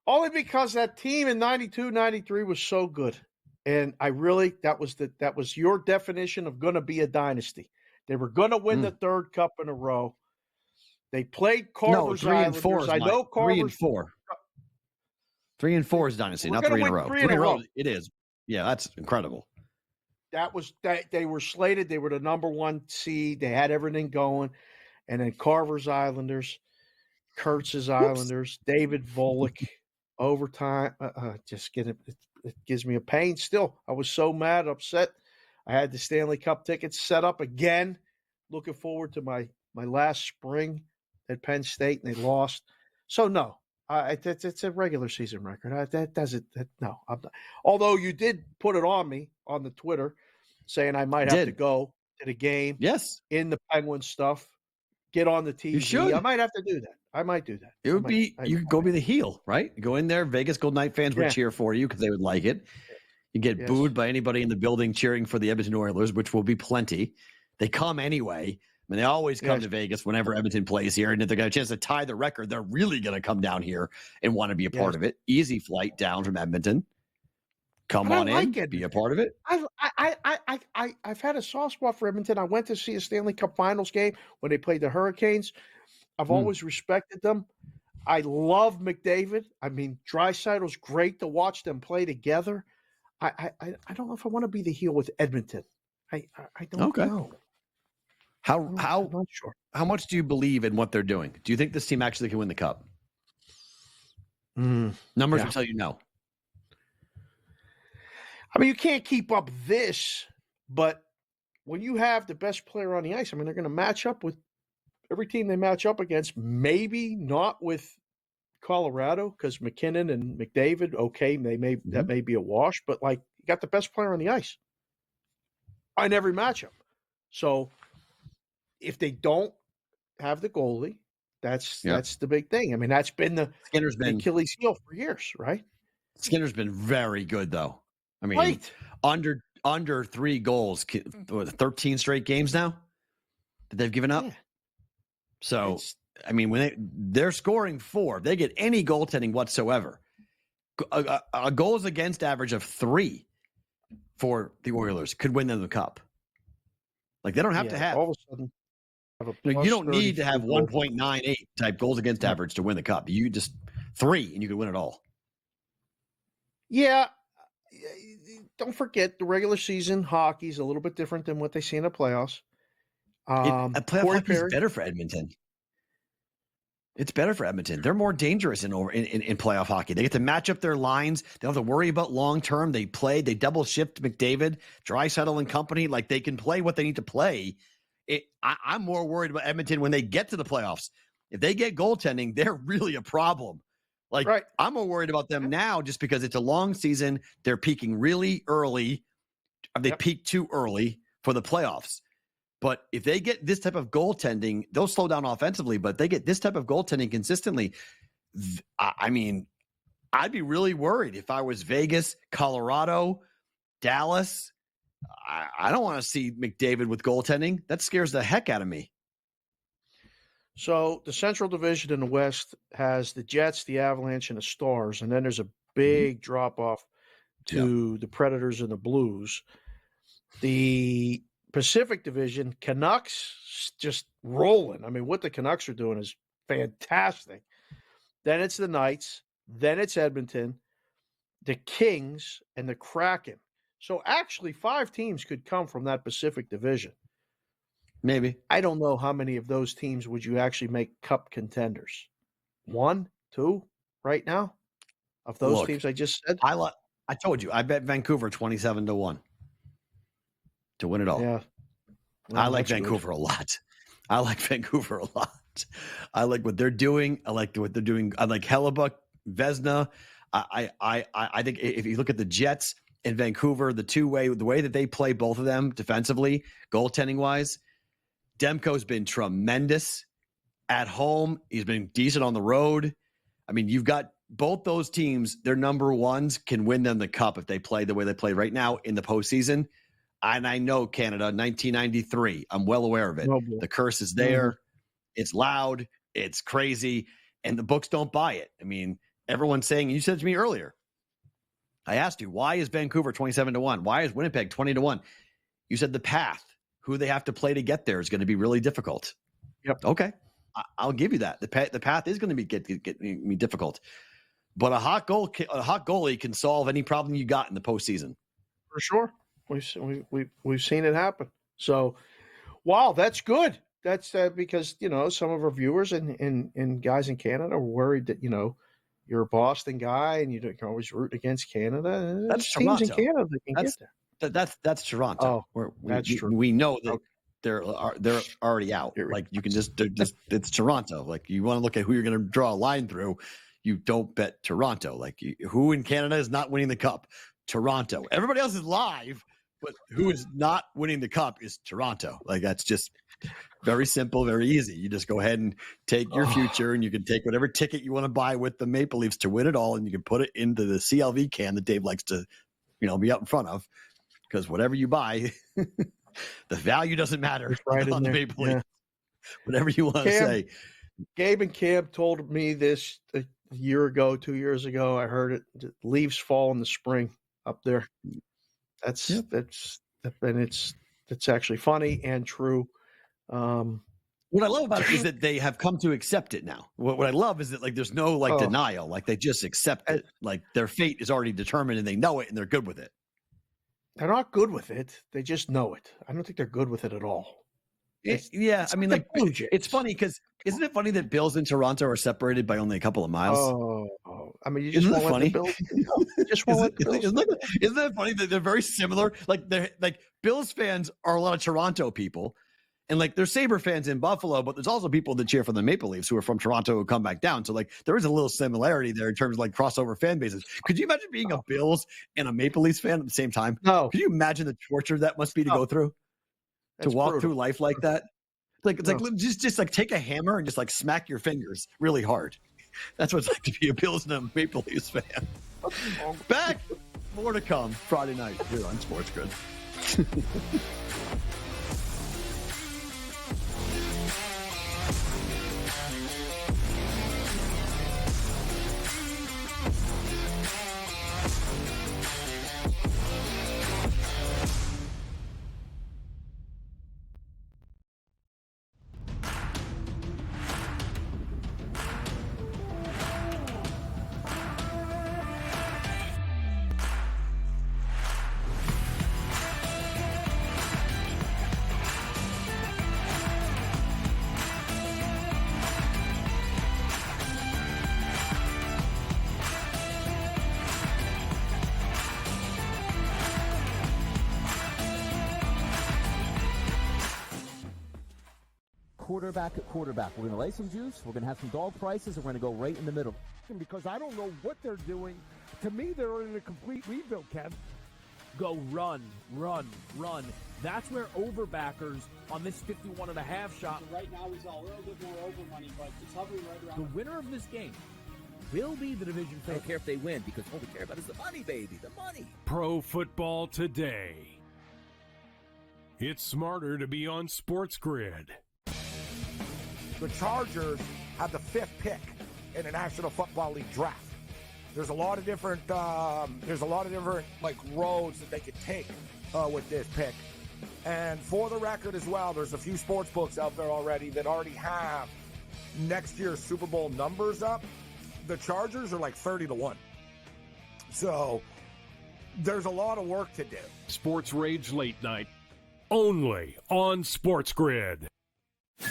Only because that team in 92-93 was so good. And that was your definition of going to be a dynasty. They were going to win the third cup in a row. They played Carver's Islanders. 3 and 4 I know Carver's 3 and 4. 3 and 4 is dynasty, not 3 in a row. 3 in a row. It is. Yeah, that's incredible. They were slated. They were the number one seed. They had everything going. And then Carver's Islanders, Kurtz's Islanders, David Volek, overtime. It gives me a pain still. I was so mad, upset. I had the Stanley Cup tickets set up again. Looking forward to my last spring at Penn State, and they lost. So, no. It's a regular season record. No. I'm not. Although you did put it on me on the Twitter, saying I might have to go to the game. Yes, in the Penguin stuff, get on the TV. You should. I might have to do that. I might do that. It would you could go be the heel, right? Go in there. Vegas Golden Knight fans would cheer for you because they would like it. You get booed by anybody in the building cheering for the Edmonton Oilers, which will be plenty. They come anyway. I mean, they always come to Vegas whenever Edmonton plays here. And if they got a chance to tie the record, they're really going to come down here and want to be a part of it. Easy flight down from Edmonton. Come on in, be a part of it. I've had a soft spot for Edmonton. I went to see a Stanley Cup Finals game when they played the Hurricanes. I've always respected them. I love McDavid. I mean, Draisaitl's great to watch them play together. I don't know if I want to be the heel with Edmonton. I don't know. I'm not sure. How much do you believe in what they're doing? Do you think this team actually can win the cup? Numbers will tell you no. I mean, you can't keep up this, but when you have the best player on the ice, I mean, they're going to match up with every team they match up against. Maybe not with Colorado because McKinnon and McDavid. Okay, that may be a wash, but you got the best player on the ice in every matchup. So if they don't have the goalie, that's the big thing. I mean, that's been the Achilles heel for years, right? Skinner's been very good, though. I mean, under 3 goals, 13 straight games now that they've given up. Yeah. So, I mean, when they're scoring 4, if they get any goaltending whatsoever, a goals against average of 3 for the Oilers could win them the cup. They don't have to have. All of a sudden, you don't need to have 1.98 type goals against average to win the cup. You just 3 and you can win it all. Yeah. Don't forget the regular season hockey is a little bit different than what they see in the playoffs. A playoff hockey is better for Edmonton. It's better for Edmonton. They're more dangerous in playoff hockey. They get to match up their lines. They don't have to worry about long term. They double shift McDavid, Draisaitl and company. They can play what they need to play. I'm more worried about Edmonton when they get to the playoffs. If they get goaltending, they're really a problem. I'm more worried about them now just because it's a long season. They're peaking really early. They peak too early for the playoffs. But if they get this type of goaltending, they'll slow down offensively. But if they get this type of goaltending consistently, I mean, I'd be really worried if I was Vegas, Colorado, Dallas. I don't want to see McDavid with goaltending. That scares the heck out of me. So the Central Division in the West has the Jets, the Avalanche, and the Stars. And then there's a big drop-off to the Predators and the Blues. The Pacific Division, Canucks just rolling. I mean, what the Canucks are doing is fantastic. then it's the Knights, then it's Edmonton, the Kings, and the Kraken. So actually 5 teams could come from that Pacific Division. Maybe. I don't know how many of those teams would you actually make cup contenders. 1, 2 right now of those teams I just said? I told you, I bet Vancouver 27-1 to win it all. Yeah. Well, I like Vancouver a lot. I like Vancouver a lot. I like what they're doing. I like what they're doing. I like Hellebuck, Vezina. I think if you look at the Jets and Vancouver, the way that they play both of them defensively, goaltending wise, Demko's been tremendous at home. He's been decent on the road. I mean, you've got both those teams, their number ones can win them the cup if they play the way they play right now in the postseason. And I know Canada, 1993. I'm well aware of it. Oh, the curse is there. It's loud. It's crazy. And the books don't buy it. I mean, everyone's saying, you said to me earlier, I asked you, why is Vancouver 27-1? Why is Winnipeg 20-1? You said the path, who they have to play to get there is going to be really difficult. Yep. Okay. I'll give you that. The path is going to be get difficult. But a hot goalie can solve any problem you got in the postseason. For sure. We've seen it happen. So, wow, that's good. That's because, some of our viewers and guys in Canada are worried that, you're a Boston guy and you can always root against Canada. That's teams Toronto. in Canada that can get there. That's Toronto. That's true. We know that they're already out. Like you can it's Toronto. Like you want to look at who you're going to draw a line through. You don't bet Toronto. Like who in Canada is not winning the cup? Toronto. Everybody else is live, but who is not winning the cup is Toronto. Like that's just very simple, very easy. You just go ahead and take your future, and you can take whatever ticket you want to buy with the Maple Leafs to win it all, and you can put it into the CLV can that Dave likes to, be out in front of, because whatever you buy, the value doesn't matter right on the Maple Leafs. Whatever you want to say. Gabe and Cam told me this a year ago, 2 years ago. I heard it. Leaves fall in the spring up there. That's actually funny and true. What I love about it is that they have come to accept it now. What I love is that there's no denial. Like they just accept it. Like their fate is already determined and they know it and they're good with it. They're not good with it. They just know it. I don't think they're good with it at all. It's funny because isn't it funny that Bills and Toronto are separated by only a couple of miles? I mean, you just won't let the Bills. Isn't that funny that they're very similar? Like Bills fans are a lot of Toronto people, and there's Sabre fans in Buffalo, but there's also people that cheer for the Maple Leafs who are from Toronto who come back down. So there is a little similarity there in terms of crossover fan bases. Could you imagine being a Bills and a Maple Leafs fan at the same time? No. Could you imagine the torture that must be to go through? To walk through life like that? Just take a hammer and just smack your fingers really hard. That's what it's like to be a Bills and a Maple Leafs fan. Back, more to come Friday night here on SportsGrid. Quarterback at quarterback. We're going to lay some juice. We're going to have some dog prices, and we're going to go right in the middle. Because I don't know what they're doing. To me, they're in a complete rebuild, Kev. Go run. That's where overbackers on this 51.5 shot. So right now, he's a little bit more over money, but it's hovering right around. The winner of this game will be the division I don't care if they win, because all we care about is the money, baby, the money. Pro Football Today. It's smarter to be on SportsGrid. The Chargers have the 5th pick in the National Football League draft. There's a lot of different roads that they could take with this pick. And for the record as well, there's a few sports books out there already that already have next year's Super Bowl numbers up. the Chargers are like 30-1. So there's a lot of work to do. Sports Rage Late Night, only on SportsGrid. He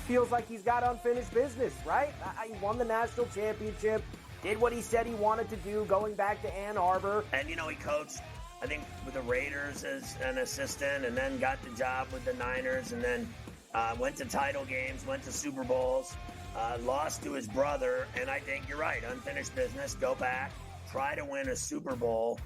feels like he's got unfinished business, right? He won the national championship, did what he said he wanted to do, going back to Ann Arbor. And, he coached, I think, with the Raiders as an assistant, and then got the job with the Niners, and then went to title games, went to Super Bowls, lost to his brother. And I think you're right, unfinished business, go back, try to win a Super Bowl.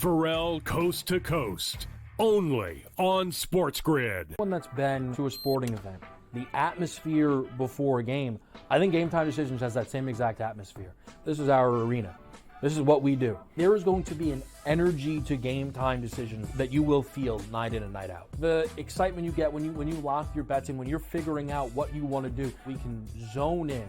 Perrault Coast to Coast, only on SportsGrid. One that's been to a sporting event, the atmosphere before a game, I think Game Time Decisions has that same exact atmosphere. This is our arena. This is what we do. There is going to be an energy to Game Time Decisions that you will feel night in and night out. The excitement you get when you lock your bets in, when you're figuring out what you want to do, we can zone in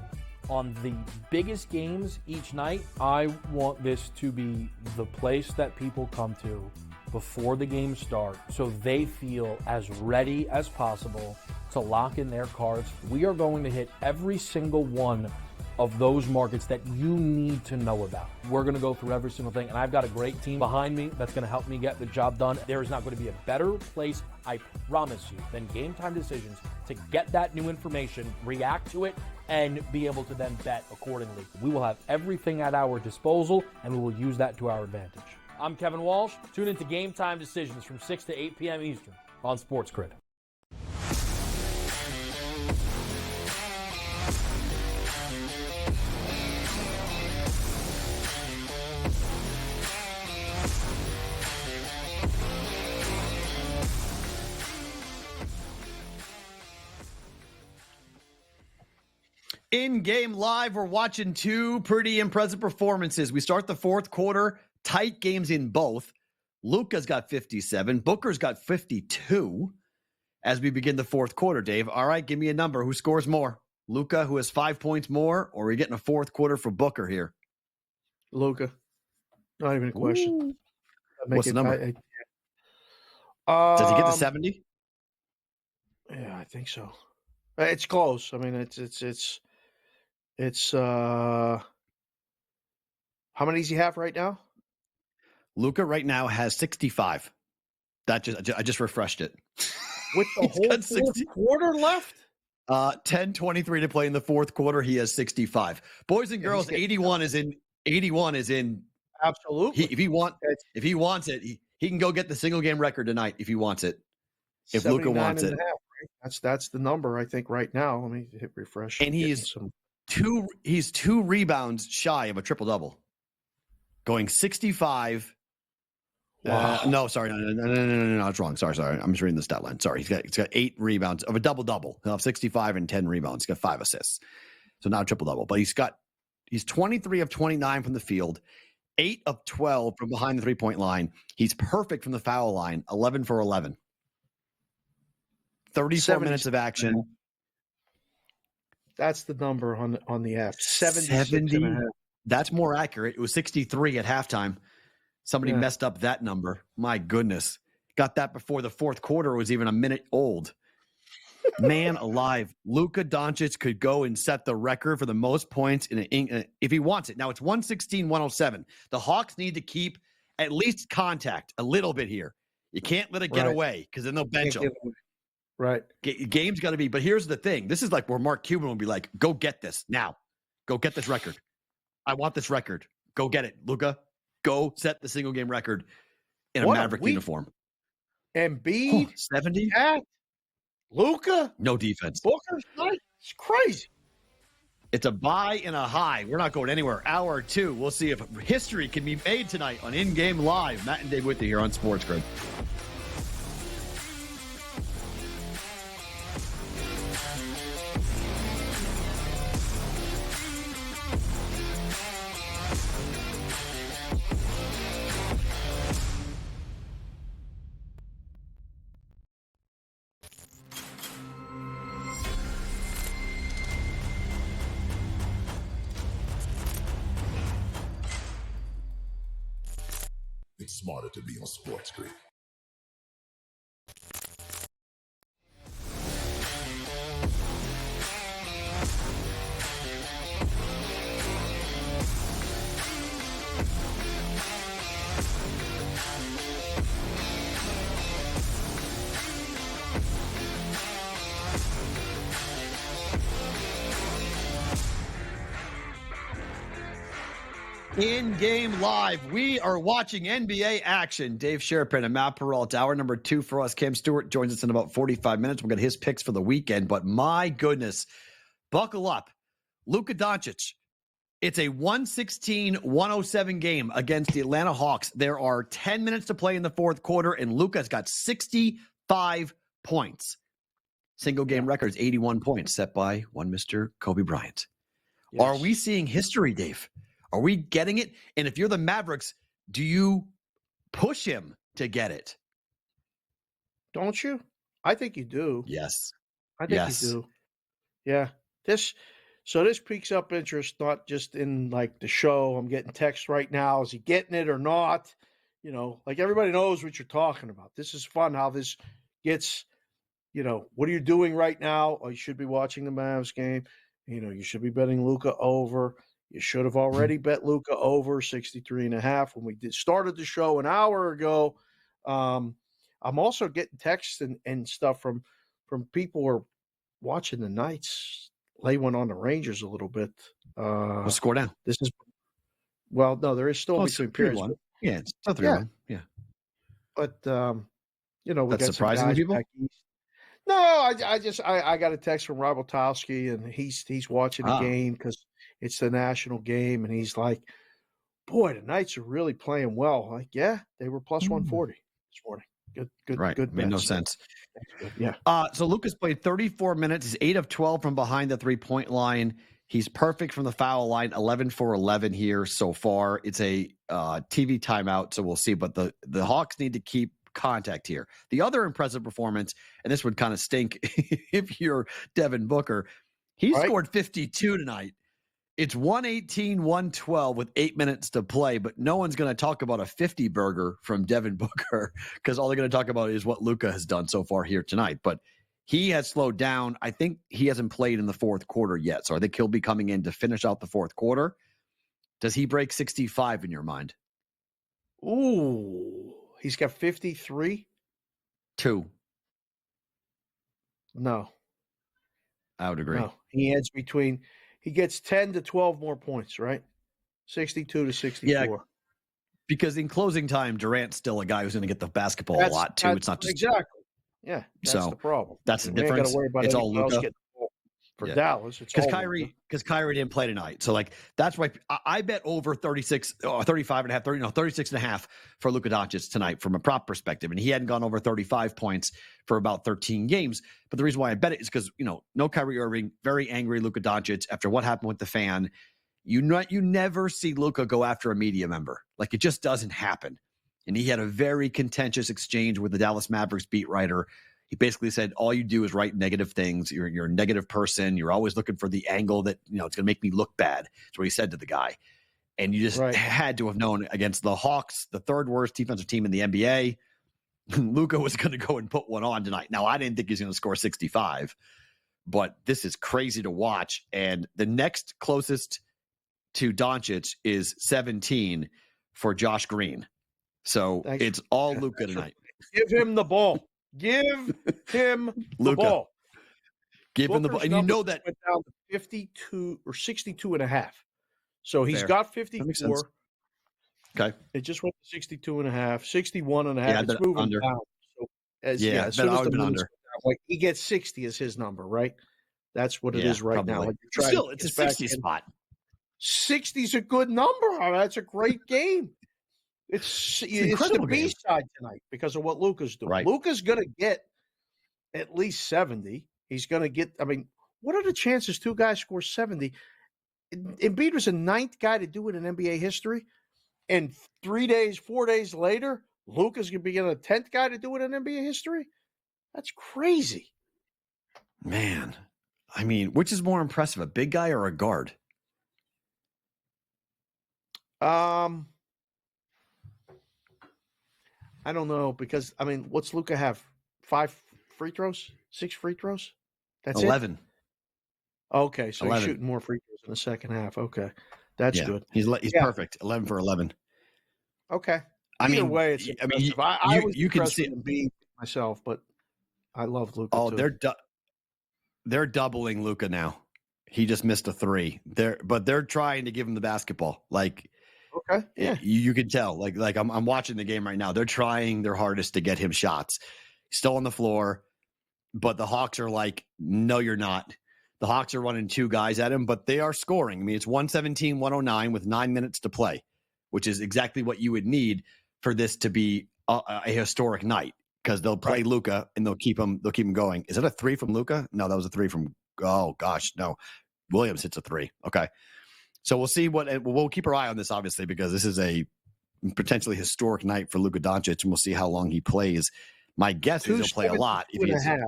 on the biggest games each night. I want this to be the place that people come to before the games start so they feel as ready as possible to lock in their cards. We are going to hit every single one of those markets that you need to know about. We're going to go through every single thing, and I've got a great team behind me that's going to help me get the job done. There is not going to be a better place, I promise you, than Game Time Decisions to get that new information, react to it, and be able to then bet accordingly. We will have everything at our disposal, and we will use that to our advantage. I'm Kevin Walsh. Tune into Game Time Decisions from 6 to 8 p.m. Eastern on SportsGrid. In-game live, we're watching two pretty impressive performances. We start the fourth quarter, tight games in both. Luka's got 57. Booker's got 52 as we begin the fourth quarter, Dave. All right, give me a number. Who scores more? Luka, who has 5 points more, or are we getting a fourth quarter for Booker here? Luka. Not even a question. What's the number? Does he get to 70? Yeah, I think so. It's close. I mean, it's how many does he have right now? Luka right now has 65. I just refreshed it. With the whole fourth quarter left? 10:23 to play in the fourth quarter. He has 65. Boys and girls, 81 is in. 81 is in. Absolutely. If he wants it, he can go get the single game record tonight if he wants it. If Luka wants it. Half, right? That's the number I think right now. Let me hit refresh. And he's two rebounds shy of a triple double. Going 65. Wow. No, sorry. No, it's wrong. Sorry. I'm just reading the stat line. Sorry. He's got 8 rebounds of a double-double. He'll have 65 and 10 rebounds. He's got 5 assists. So not a triple-double. But he's 23 of 29 from the field, 8 of 12 from behind the three-point line. He's perfect from the foul line, 11 for 11. 34 minutes of action. That's the number on the app. 70. That's more accurate. It was 63 at halftime. Somebody messed up that number. My goodness. Got that before the fourth quarter was even a minute old. Man alive. Luka Doncic could go and set the record for the most points if he wants it. Now it's 116-107. The Hawks need to keep at least contact a little bit here. You can't let it get away because then they'll bench him. Right. Game's got to be. But here's the thing. This is like where Mark Cuban will be like, go get this now. Go get this record. I want this record. Go get it, Luka. Go set the single game record in a Maverick uniform. Embiid, 70. Luka, no defense. Booker's nice. It's crazy. It's a buy and a high. We're not going anywhere. Hour 2. We'll see if history can be made tonight on In-Game Live. Matt and Dave with you here on SportsGrid. It's smarter to be on SportsGrid. In-game live, we are watching NBA action. Dave Sharapan and Matt Perrault. Hour number 2 for us. Cam Stewart joins us in about 45 minutes. We'll get his picks for the weekend. But my goodness, buckle up. Luka Doncic. It's a 116-107 game against the Atlanta Hawks. There are 10 minutes to play in the fourth quarter, and Luka's got 65 points. Single game record is 81 points, set by one Mr. Kobe Bryant. Yes. Are we seeing history, Dave? Are we getting it? And if you're the Mavericks, do you push him to get it? Don't you? I think you do. Yes. I think you do. Yeah. This piques up interest, not just in like the show. I'm getting texts right now. Is he getting it or not? You know, like everybody knows what you're talking about. This is fun how this gets, you know, what are you doing right now? Oh, you should be watching the Mavs game. You know, you should be betting Luka over. You should have already bet Luka over 63.5 when we started the show an hour ago. I'm also getting texts and stuff from people who are watching the Knights lay one on the Rangers a little bit. We'll score down. This is no, there is still between periods. Yeah, it's still 3-1. Yeah, but you know, we that's got surprising some guys people. Back east. No, I got a text from Rabotowski, and he's watching the game because it's the national game, and he's like, "Boy, the Knights are really playing well." Like, yeah, they were plus 140 this morning. Good, right? Good. Made no sense. Yeah. So Luka's played 34 minutes. He's 8 of 12 from behind the 3-point line. He's perfect from the foul line. 11 for 11 here so far. It's a TV timeout, so we'll see. But the Hawks need to keep contact here. The other impressive performance, and this would kind of stink if you're Devin Booker, he scored 52 tonight. It's 118-112 with 8 minutes to play, but no one's going to talk about a 50 burger from Devin Booker because all they're going to talk about is what Luka has done so far here tonight. But he has slowed down. I think he hasn't played in the fourth quarter yet, so I think he'll be coming in to finish out the fourth quarter. Does he break 65 in your mind? Ooh, he's got 53? 2. No. I would agree. No. He adds he gets 10 to 12 more points, right? 62 to 64. Yeah, because in closing time, Durant's still a guy who's going to get the basketball a lot, too. It's not just... Exactly. Yeah, that's the problem. That's the difference. It's all Luka. For Dallas, it's because Kyrie didn't play tonight. So like that's why I bet over 36 or 35.5, 36.5 for Luka Doncic tonight from a prop perspective. And he hadn't gone over 35 points for about 13 games. But the reason why I bet it is because, no Kyrie Irving, very angry Luka Doncic after what happened with the fan. You never see Luka go after a media member. Like it just doesn't happen. And he had a very contentious exchange with the Dallas Mavericks beat writer. He basically said, all you do is write negative things. You're a negative person. You're always looking for the angle that, it's going to make me look bad. That's what he said to the guy. And you just had to have known against the Hawks, the third worst defensive team in the NBA, Luka was going to go and put one on tonight. Now, I didn't think he was going to score 65, but this is crazy to watch. And the next closest to Doncic is 17 for Josh Green. So it's all Luka tonight. Give him the ball. Give him the ball. Give him the ball. And you know that went down to 52 or 62.5. So he's got 54. Okay. It just went to 62.5, 61.5. It's moving under. down. So as soon as the under. Like he gets 60 as his number, right? That's what it is right now. Like still, it's a 60 spot. 60 is a good number. That's a great game. It's the B-side tonight because of what Luka's doing. Right. Luka's going to get at least 70. He's going to get – I mean, what are the chances two guys score 70? Embiid was the 9th guy to do it in NBA history. And 4 days later, Luka's going to be the 10th guy to do it in NBA history? That's crazy. Man. I mean, which is more impressive, a big guy or a guard? I don't know because, I mean, what's Luka have? 5 free throws? 6 free throws? That's 11. It? Okay, so 11. He's shooting more free throws in the second half. Okay, that's good. He's perfect. 11 for 11. Okay. Either way, it's impressive. I was you can see it. Embiid myself, but I love Luka. Oh, too. they're doubling Luka now. He just missed a 3. They're trying to give him the basketball. Like Okay. Yeah. You can tell. Like I'm watching the game right now. They're trying their hardest to get him shots. He's still on the floor, but the Hawks are like, no, you're not. The Hawks are running 2 guys at him, but they are scoring. I mean, it's 117-109 with 9 minutes to play, which is exactly what you would need for this to be a historic night, because they'll play Luka and they'll keep him going. Is it a 3 from Luka? No, that was a 3 from. Oh gosh, no. Williams hits a 3. Okay. So we'll see we'll keep our eye on this, obviously, because this is a potentially historic night for Luka Doncic, and we'll see how long he plays. My guess is he'll play a lot. If he half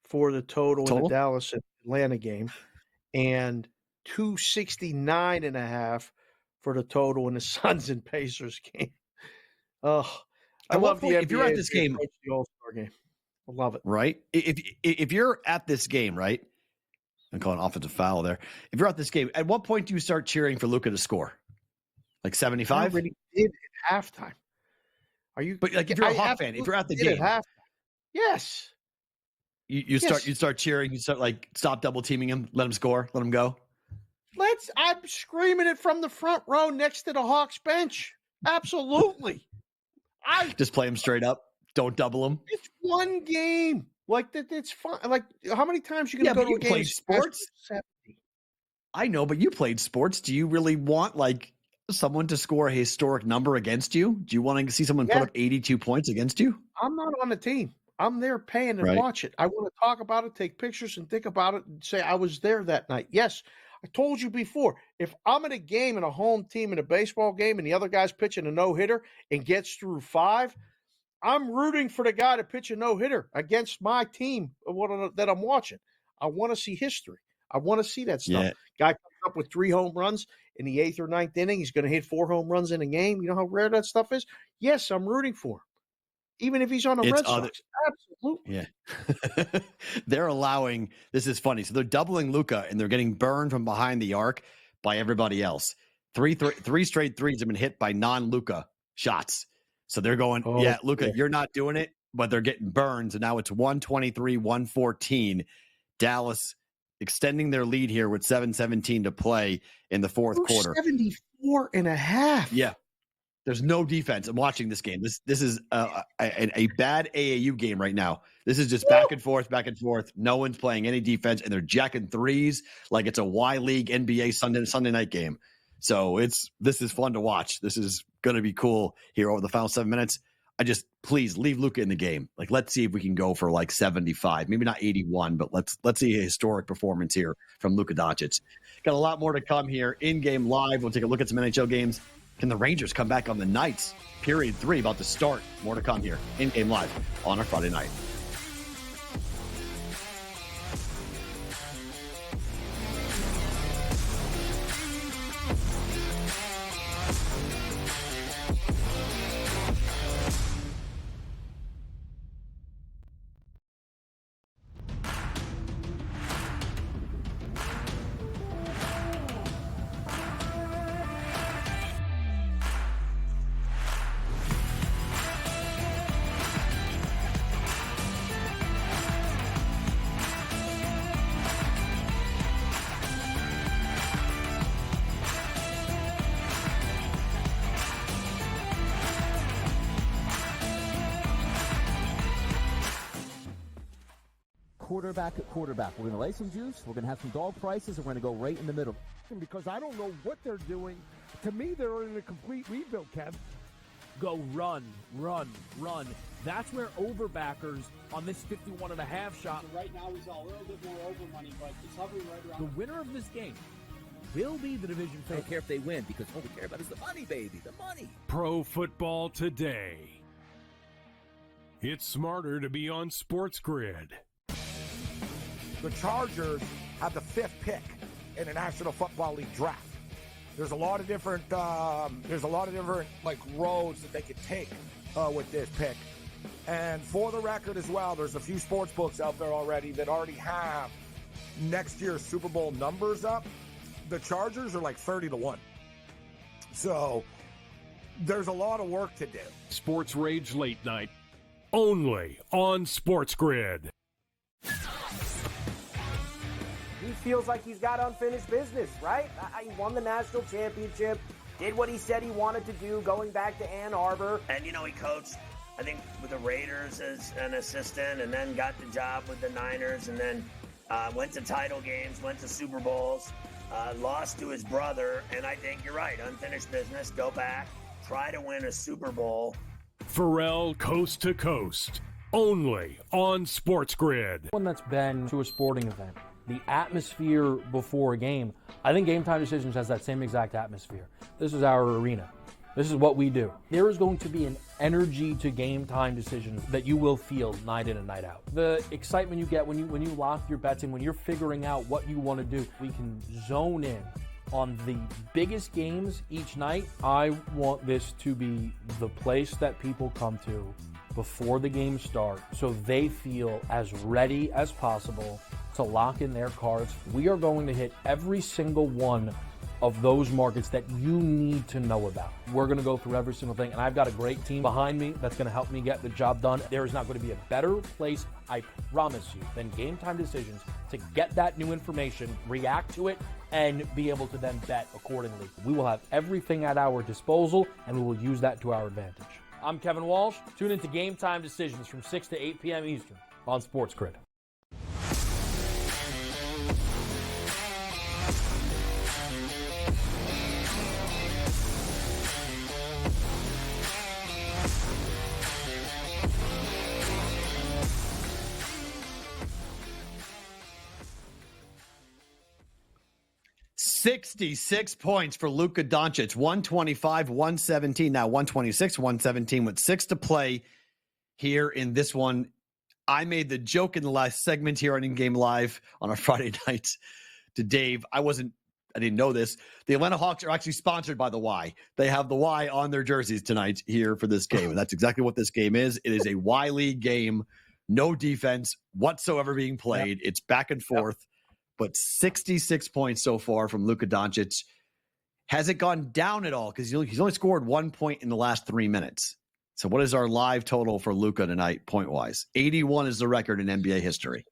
for the total in the Dallas Atlanta game, and 269.5 for the total in the Suns and Pacers game. Oh, I love the NBA. If you're at this game, the All-Star game, I love it. Right? If you're at this game, right? I'm calling offensive foul there. If you're at this game, at what point do you start cheering for Luka to score? Like 75? I already did at halftime. Are you? But like, if you're a Hawk fan, if you're at the game, yes. You start cheering. You start like, stop double teaming him. Let him score. Let him go. I'm screaming it from the front row next to the Hawks bench. Absolutely. Just play him straight up. Don't double him. It's one game. Like that, it's fun. Like, how many times you gonna go to a game? Played sports. I know, but you played sports. Do you really want like someone to score a historic number against you? Do you want to see someone put up 82 points against you? I'm not on the team. I'm there paying to watch it. I want to talk about it, take pictures, and think about it, and say I was there that night. Yes, I told you before. If I'm in a game in a home team in a baseball game, and the other guy's pitching a no-hitter and gets through 5. I'm rooting for the guy to pitch a no-hitter against my team that I'm watching. I want to see history. I want to see that stuff. Yeah. Guy comes up with 3 home runs in the 8th or 9th inning. He's going to hit 4 home runs in a game. You know how rare that stuff is? Yes, I'm rooting for him. Even if he's on the Red Sox. Absolutely. Yeah. They're allowing – this is funny. So they're doubling Luka, and they're getting burned from behind the arc by everybody else. Three straight threes have been hit by non-Luka shots. So they're going, Luka, you're not doing it, but they're getting burned. So now it's 123-114. Dallas extending their lead here with 7:17 to play in the fourth quarter. 74.5. Yeah. There's no defense. I'm watching this game. This is a bad AAU game right now. This is just back and forth. No one's playing any defense, and they're jacking threes like it's a Y League NBA Sunday night game. So this is fun to watch. This is going to be cool here over the final 7 minutes. Please leave Luka in the game. Like, let's see if we can go for like 75, maybe not 81, but let's see a historic performance here from Luka Doncic. Got a lot more to come here. In-game live. We'll take a look at some NHL games. Can the Rangers come back on the Knights? Period 3 about to start. More to come here. In-game live on a Friday night. Quarterback at quarterback. We're going to lay some juice. We're going to have some dog prices, and we're going to go right in the middle. Because I don't know what they're doing. To me, they're in a complete rebuild, Kev. Go run. That's where overbackers on this 51.5 shot. Right now, he's a little bit more over money, but it's hovering right around. The winner of this game will be the division I favorite. don't care if they win, because all we care about is the money, baby. The money. Pro Football Today. It's smarter to be on SportsGrid. The Chargers have the 5th pick in the National Football League draft. There's a lot of different like roads that they could take with this pick. And for the record as well, there's a few sports books out there already that already have next year's Super Bowl numbers up. The Chargers are like 30-1. So there's a lot of work to do. Sports Rage Late Night, only on SportsGrid. He feels like he's got unfinished business, right? He won the national championship, did what he said he wanted to do going back to Ann Arbor. And, he coached, I think, with the Raiders as an assistant and then got the job with the Niners and then went to title games, went to Super Bowls, lost to his brother. And I think you're right. Unfinished business. Go back. Try to win a Super Bowl. Perrault Coast to Coast. Only on SportsGrid. One that's been to a sporting event. The atmosphere before a game. I think Game Time Decisions has that same exact atmosphere. This is our arena. This is what we do. There is going to be an energy to Game Time Decisions that you will feel night in and night out. The excitement you get when you lock your bets in, when you're figuring out what you want to do, we can zone in on the biggest games each night. I want this to be the place that people come to before the games start so they feel as ready as possible to lock in their cards. We are going to hit every single one of those markets that you need to know about. We're going to go through every single thing, and I've got a great team behind me that's going to help me get the job done. There is not going to be a better place, I promise you, than Game Time Decisions to get that new information, react to it, and be able to then bet accordingly. We will have everything at our disposal, and we will use that to our advantage. I'm Kevin Walsh. Tune into Game Time Decisions from 6 to 8 p.m. Eastern on SportsGrid. $66 points for Luka Doncic, 125, 117, now 126, 117 with 6 to play here in this one. I made the joke in the last segment here on InGame Live on a Friday night to Dave. I didn't know this. The Atlanta Hawks are actually sponsored by the Y. They have the Y on their jerseys tonight here for this game. And that's exactly what this game is. It is a Y League game. No defense whatsoever being played. Yep. It's back and forth. Yep. But 66 points so far from Luka Doncic. Has it gone down at all? Because he's only scored 1 point in the last 3 minutes. So what is our live total for Luka tonight, point-wise? 81 is the record in NBA history.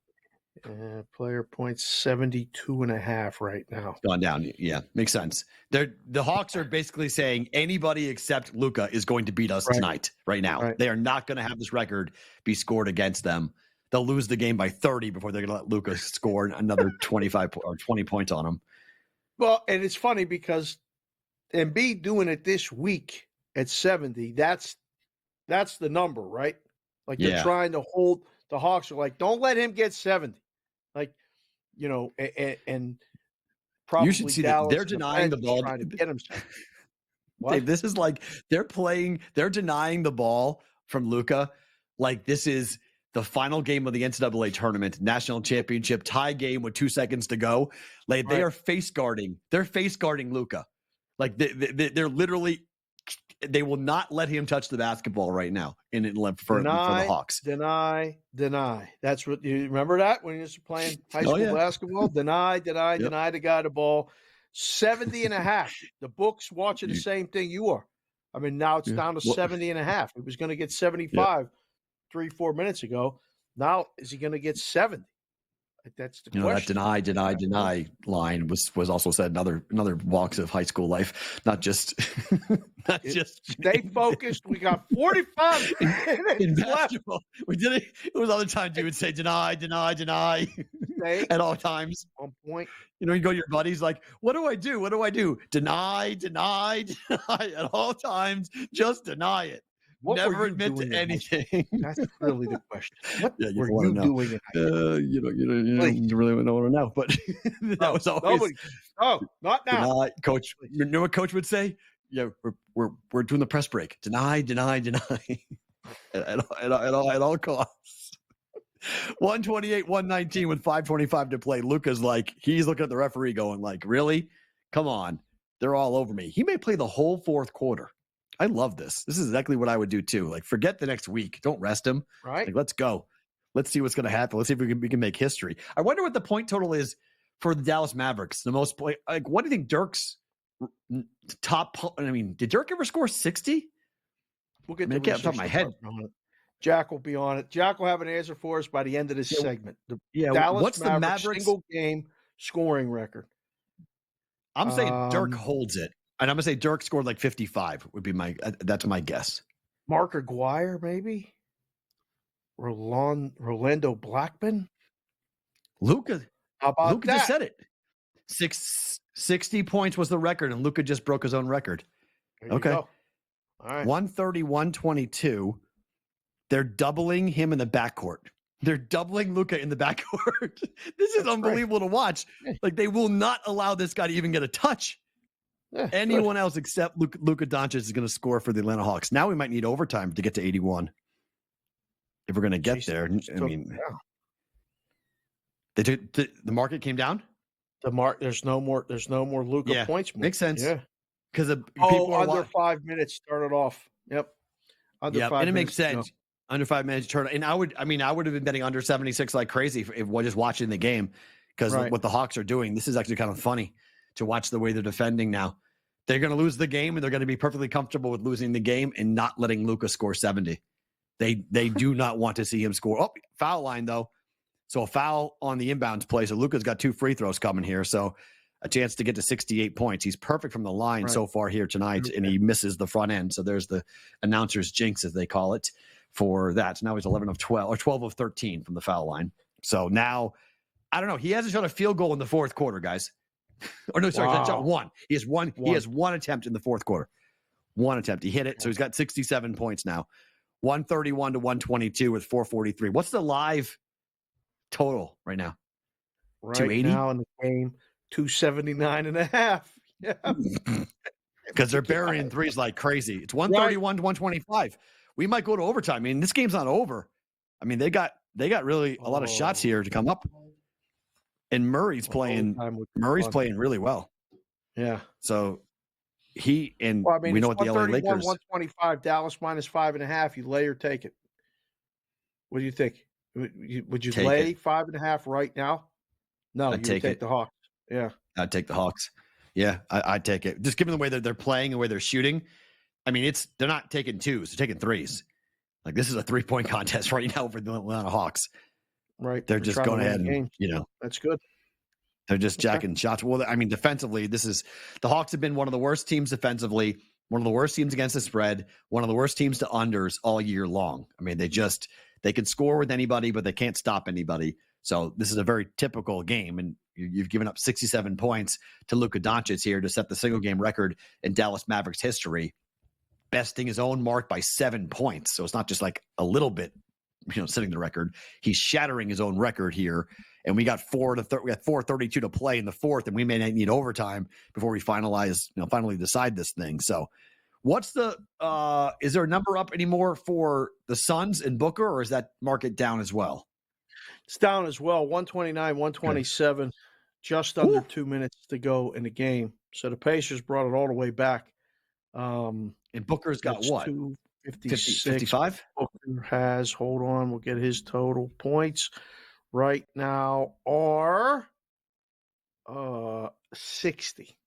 Player points 72.5 right now. Gone down. Yeah, makes sense. The Hawks are basically saying anybody except Luka is going to beat us tonight, right now. Right. They are not going to have this record be scored against them. They'll lose the game by 30 before they're going to let Luka score another 25 or 20 points on them. Well, and it's funny because Embiid doing it this week at 70, that's the number, right? Like they're trying to hold – the Hawks are like, don't let him get 70. Like, and probably you should see that they're denying the ball. Trying to get him. Dave, this is like they're denying the ball from Luka like this is – the final game of the NCAA tournament, national championship, tie game with 2 seconds to go. Like they are face guarding. They're face guarding Luka. Like they're literally, they will not let him touch the basketball right now for the Hawks. Deny. That's what you remember that when you was playing high school basketball. Deny the guy the ball. 70.5. The book's watching the same thing you are. I mean, now it's down to 70.5. It was going to get 75. 3-4 minutes ago. Now, is he going to get 70? That's the question. That deny line was also said in other walks of high school life, not just stay focused. We got 45 minutes in basketball. We did it. It was other times you would say deny at all times. On point. You go to your buddies like, what do I do? Deny at all times. Just deny it. Never admit to anything. That's really the question. What were you doing? You don't really want to know, but that was always. Not now, Coach. You know what Coach would say? Yeah, we're doing the press break. Deny at all costs. 128, 119 with 5:25 to play. Luka's like he's looking at the referee, going like, really? Come on, they're all over me. He may play the whole fourth quarter. I love this. This is exactly what I would do too. Like, forget the next week. Don't rest him. Right. Like, let's go. Let's see what's going to happen. Let's see if we can make history. I wonder what the point total is for the Dallas Mavericks. The most point. Like, what do you think Dirk's top? I mean, did Dirk ever score 60? We'll get the off the top of my head. Jack will be on it. Jack will have an answer for us by the end of this segment. Dallas what's the Mavericks single game scoring record? I'm saying Dirk holds it. And I'm gonna say Dirk scored like 55 would be that's my guess. Mark Aguirre, maybe. Rolando Blackman. Luka. How about Luka that? just said it. 60 points was the record, and Luka just broke his own record. There you go. All right. 130-122. They're doubling him in the backcourt. They're doubling Luka in the backcourt. This is unbelievable to watch. Like, they will not allow this guy to even get a touch. Yeah, anyone else except Luka Doncic is going to score for the Atlanta Hawks. Now we might need overtime to get to 81. If we're going to get there. I mean, the market came down. There's no more Luka points. Makes sense. Yeah. Because people are under 5 minutes started off. Yep. Under 5 minutes. And it makes sense. Under 5 minutes turn. And I would have been betting under 76 like crazy if just watching the game. Because what the Hawks are doing, this is actually kind of funny to watch the way they're defending now. They're going to lose the game, and they're going to be perfectly comfortable with losing the game and not letting Luka score 70. They do not want to see him score. Oh, foul line, though. So a foul on the inbounds play. So Luka's got 2 free throws coming here. So a chance to get to 68 points. He's perfect from the line so far here tonight, and he misses the front end. So there's the announcer's jinx, as they call it, for that. So now he's 11 of 12 or 12 of 13 from the foul line. So now, I don't know. He hasn't shot a field goal in the fourth quarter, guys. Or no, sorry, that's shot one. He has one. He has one attempt in the fourth quarter. One attempt. He hit it. So he's got 67 points now. 131-122 with 443. What's the live total right now? Right 280? now in the game, 279.5. Yeah. Because they're burying threes like crazy. It's 131-125. We might go to overtime. I mean, this game's not over. I mean, they got really a lot of shots here to come up. And Murray's playing really well. Yeah. So we know what the LA 131, Lakers. 125, Dallas minus 5.5. You lay or take it. What do you think? Would you lay 5.5 right now? No, you take the Hawks. Yeah. I'd take the Hawks. Yeah, I'd take it. Just given the way that they're playing and the way they're shooting. I mean, they're not taking twos, they're taking threes. Like, this is a 3-point contest right now for the Atlanta Hawks. Right. They're just going ahead and, that's good. They're just jacking shots. Well, I mean, defensively, the Hawks have been one of the worst teams defensively, one of the worst teams against the spread, one of the worst teams to unders all year long. I mean, they can score with anybody, but they can't stop anybody. So this is a very typical game, and you've given up 67 points to Luka Doncic here to set the single game record in Dallas Mavericks history, besting his own mark by 7 points. So it's not just like a little bit, setting the record. He's shattering his own record here. And we got 4:32 to play in the fourth, and we may need overtime before we finally decide this thing. So what's is there a number up anymore for the Suns and Booker, or is that market down as well? It's down as well. 129, 127, okay. Just under 2 minutes to go in the game. So the Pacers brought it all the way back. And Booker's got what? 256. 55? Booker has, hold on, we'll get his total points. Right now are 60.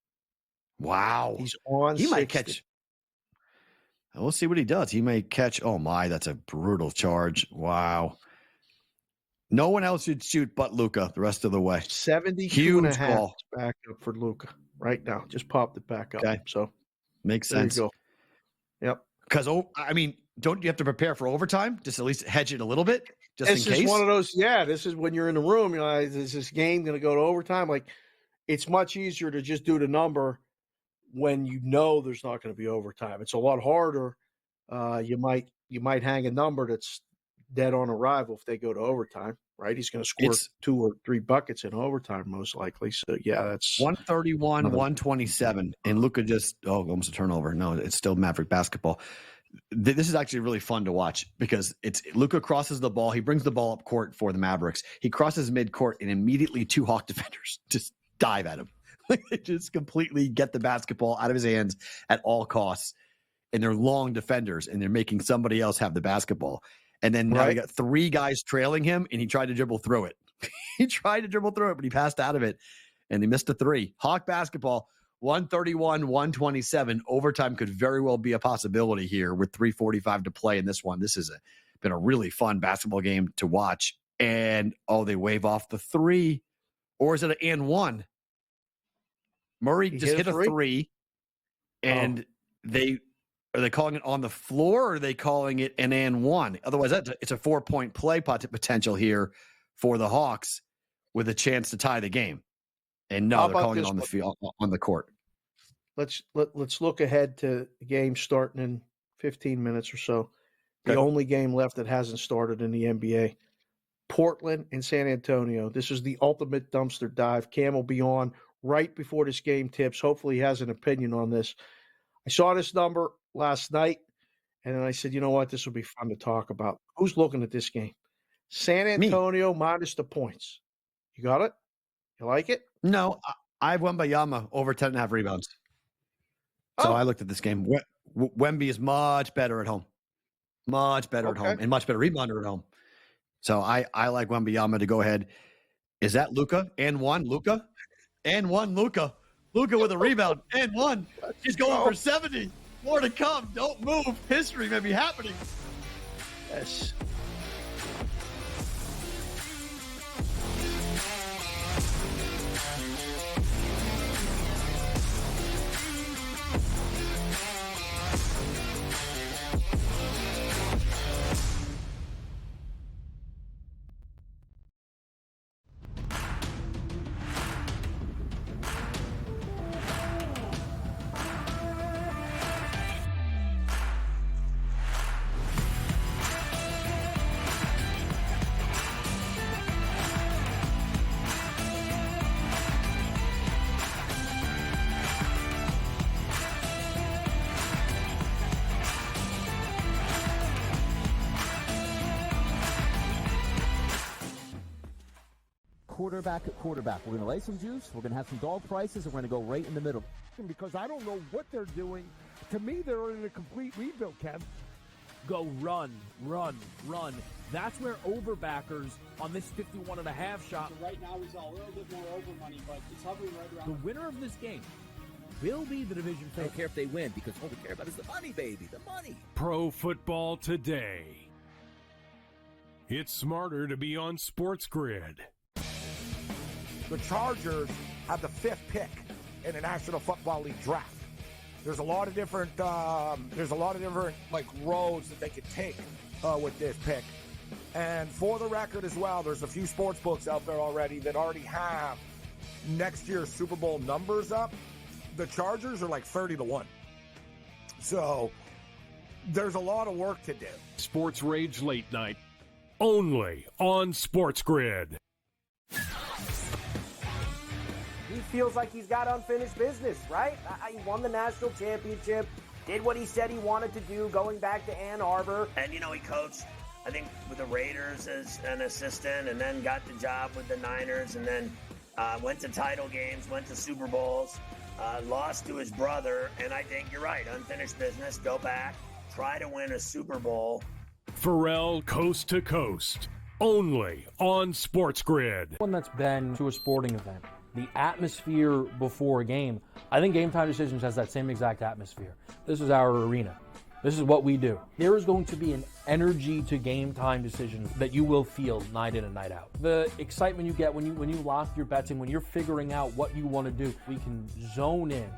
Wow. He's on 60. Might catch. We'll see what he does. He may catch. Oh, my. That's a brutal charge. Wow. No one else should shoot but Luka the rest of the way. 72.5 back up for Luka right now. Just popped it back up. Okay. So makes sense. There you go. Yep. Because, don't you have to prepare for overtime? Just at least hedge it a little bit? Just this in case? Is one of those, this is when you're in the room, is this game going to go to overtime? Like, it's much easier to just do the number when there's not going to be overtime. It's a lot harder. You might hang a number that's dead on arrival if they go to overtime, right? He's going to score 2 or 3 buckets in overtime, most likely. So, that's 131, 127. And Luka just, almost a turnover. No, it's still Maverick basketball. This is actually really fun to watch because it's Luka crosses the ball. He brings the ball up court for the Mavericks. He crosses midcourt and immediately 2 Hawk defenders just dive at him. They just completely get the basketball out of his hands at all costs. And they're long defenders and they're making somebody else have the basketball. And then now you got 3 guys trailing him and he tried to dribble through it. But he passed out of it and he missed a 3. Hawk basketball. 131, 127. Overtime could very well be a possibility here with 3:45 to play in this one. This has been a really fun basketball game to watch. And, they wave off the 3. Or is it an and 1? Murray just hit a 3. And are they calling it on the floor, or are they calling it an and one? Otherwise, it's a 4-point play potential here for the Hawks with a chance to tie the game. And no, they're calling it on the field, on the court. Let's look ahead to the game starting in 15 minutes or so. The only game left that hasn't started in the NBA. Portland and San Antonio. This is the ultimate dumpster dive. Cam will be on right before this game tips. Hopefully he has an opinion on this. I saw this number last night, and then I said, you know what? This will be fun to talk about. Who's looking at this game? San Antonio minus the points. You got it? You like it? No, I have Wembanyama over 10.5 rebounds. So I looked at this game. Wemby is much better at home. Much better at home, and much better rebounder at home. So I like Wembanyama to go ahead. Is that Luka? And one, Luka? And one, Luka. Luka with a rebound. And one. He's going for 70. More to come. Don't move. History may be happening. Yes. Quarterback at quarterback. We're going to lay some juice. We're going to have some dog prices, and we're going to go right in the middle. Because I don't know what they're doing. To me, they're in a complete rebuild, Kev. Go run, run, run. That's where overbackers on this 51.5 shot. So right now, he's a little bit more over money, but it's hovering right around. The winner of this game will be the division favorite. I don't care if they win, because all we care about is the money, baby, the money. Pro Football Today. It's smarter to be on SportsGrid. The Chargers have the 5th pick in the National Football League draft. There's a lot of different like roads that they could take with this pick. And for the record as well, there's a few sports books out there already that already have next year's Super Bowl numbers up. The Chargers are like 30-1. So there's a lot of work to do. Sports Rage Late Night, only on SportsGrid. He feels like he's got unfinished business, right? He won the national championship, did what he said he wanted to do going back to Ann Arbor. And, he coached, I think, with the Raiders as an assistant, and then got the job with the Niners, and then went to title games, went to Super Bowls, lost to his brother. And I think you're right, unfinished business, go back, try to win a Super Bowl. Perrault Coast to Coast, only on SportsGrid. One that's been to a sporting event. The atmosphere before a game, I think Game Time Decisions has that same exact atmosphere. This is our arena. This is what we do. There is going to be an energy to Game Time Decisions that you will feel night in and night out. The excitement you get when you lock your bets and when you're figuring out what you want to do, we can zone in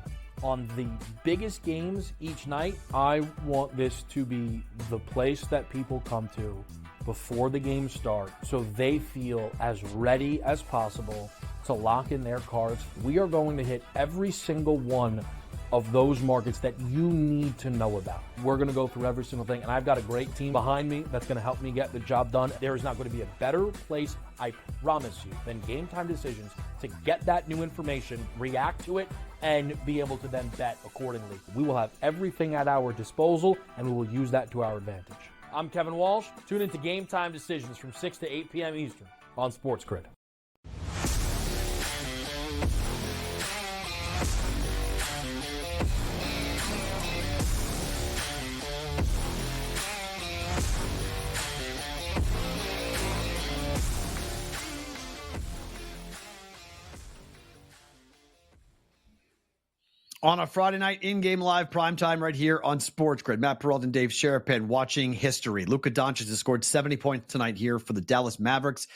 on the biggest games each night. I want this to be the place that people come to before the games start so they feel as ready as possible to lock in their cards. We are going to hit every single one of those markets that you need to know about. We're going to go through every single thing, and I've got a great team behind me that's going to help me get the job done. There is not going to be a better place, I promise you, than Game Time Decisions to get that new information, react to it, and be able to then bet accordingly. We will have everything at our disposal, and we will use that to our advantage. I'm Kevin Walsh. Tune into Game Time Decisions from 6 to 8 p.m. Eastern on SportsGrid. On a Friday night, in-game live primetime right here on SportsGrid. Matt Perrault and Dave Sharapan watching history. Luka Doncic has scored 70 points tonight here for the Dallas Mavericks,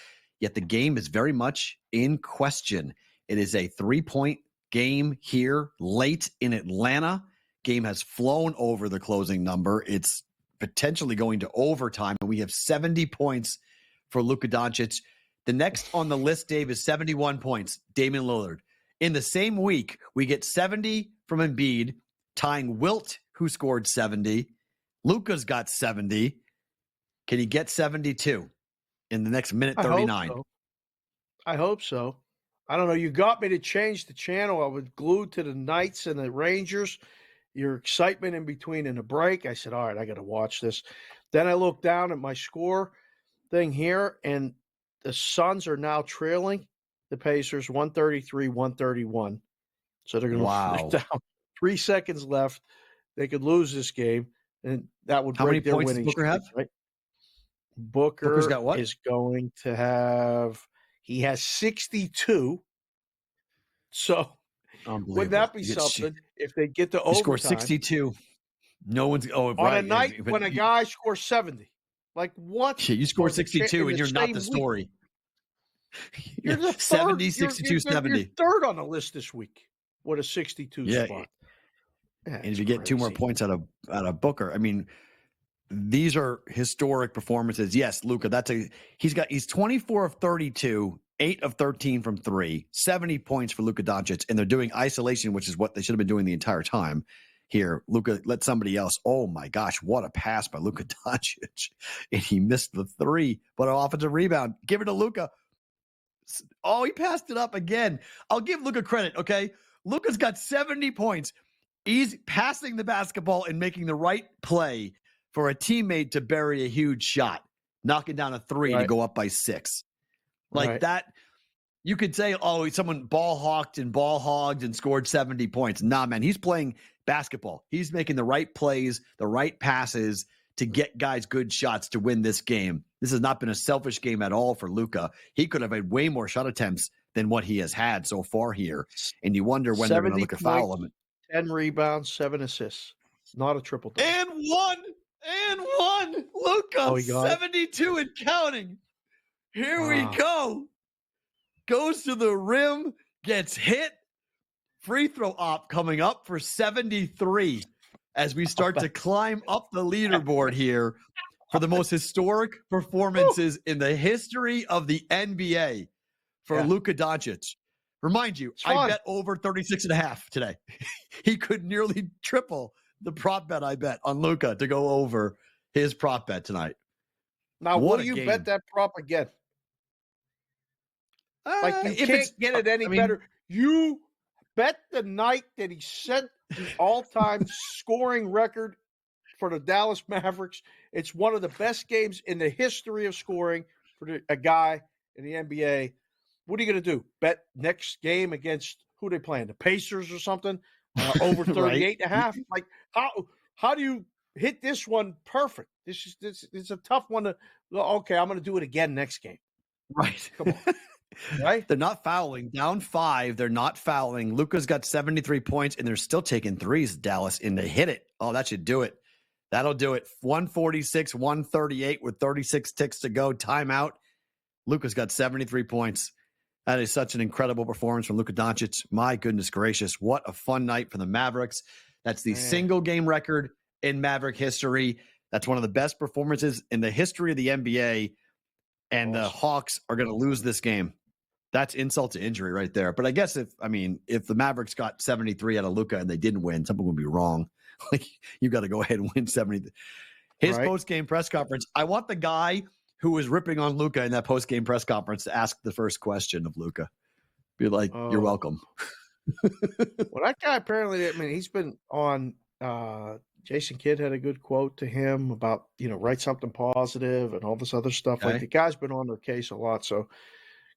yet the game is very much in question. It is a 3-point game here late in Atlanta. game has flown over the closing number. It's potentially going to overtime, and we have 70 points for Luka Doncic. The next on the list, Dave, is 71 points, Damian Lillard. In the same week, we get 70 from Embiid, tying Wilt, who scored 70. Luka's got 70. Can he get 72 in the next minute 39? I hope so. I don't know. You got me to change the channel. I was glued to the Knights and the Rangers. Your excitement in between in the break. I said, all right, I got to watch this. Then I looked down at my score thing here, and the Suns are now trailing the Pacers 133-131. So they're going to down 3 seconds left. They could lose this game, and that would break their winning streak, have? right? Booker's got what? Is going to have – he has 62. So wouldn't that be something if they get to overtime? He scores 62. No one's – on a night when a guy scores 70. Like what? Yeah, you score 62 and you're not the story. You're the 70, 62, 70. You're third on the list this week with a 62 spot. Yeah, and if you get 2 more points out of Booker, I mean, these are historic performances. Yes, Luka, he's 24 of 32, 8 of 13 from 3, 70 points for Luka Doncic, and they're doing isolation, which is what they should have been doing the entire time. Here, Luka let somebody else. Oh my gosh, what a pass by Luka Doncic. And he missed the 3, but an offensive rebound. Give it to Luka. Oh, he passed it up again. I'll give Luka credit, okay? Luka's got 70 points. He's passing the basketball and making the right play for a teammate to bury a huge shot, knocking down a 3 to go up by 6. Like that. You could say, oh, someone ball hawked and ball hogged and scored 70 points. Nah, man, he's playing basketball. He's making the right plays, the right passes to get guys good shots to win this game. This has not been a selfish game at all for Luka. He could have had way more shot attempts than what he has had so far here. And you wonder when they're going to look at foul him. 10 rebounds, 7 assists. Not a triple-double. And one. Luka, 72 and counting. Here we go. Goes to the rim, gets hit. Free throw op coming up for 73 as we start to climb up the leaderboard here for the most historic performances in the history of the NBA for Luka Doncic. Remind you, I bet over 36.5 today. He could nearly triple the prop bet I bet on Luka to go over his prop bet tonight. Now, will you bet that prop again? Like you can't get it any better. You bet the night that he set the all-time scoring record for the Dallas Mavericks. It's one of the best games in the history of scoring for a guy in the NBA. What are you going to do? Bet next game against who they playing? The Pacers or something? Over 38.5? Like how do you hit this one perfect? This is a tough one to. Okay, I'm going to do it again next game. Right. Come on. Right? They're not fouling. Down 5. They're not fouling. Luka's got 73 points, and they're still taking threes, Dallas, and they hit it. Oh, that should do it. That'll do it. 146, 138 with 36 ticks to go. Timeout. Luka's got 73 points. That is such an incredible performance from Luka Doncic. My goodness gracious. What a fun night for the Mavericks. That's the single game record in Maverick history. That's one of the best performances in the history of the NBA. And the Hawks are going to lose this game. That's insult to injury right there. But I guess if the Mavericks got 73 out of Luka and they didn't win, something would be wrong. Like you got to go ahead and win 70. His post-game press conference. I want the guy who was ripping on Luka in that post-game press conference to ask the first question of Luka. Be like, you're welcome. Well, that guy apparently, he's been on Jason Kidd had a good quote to him about, write something positive and all this other stuff. Okay. Like the guy's been on their case a lot. So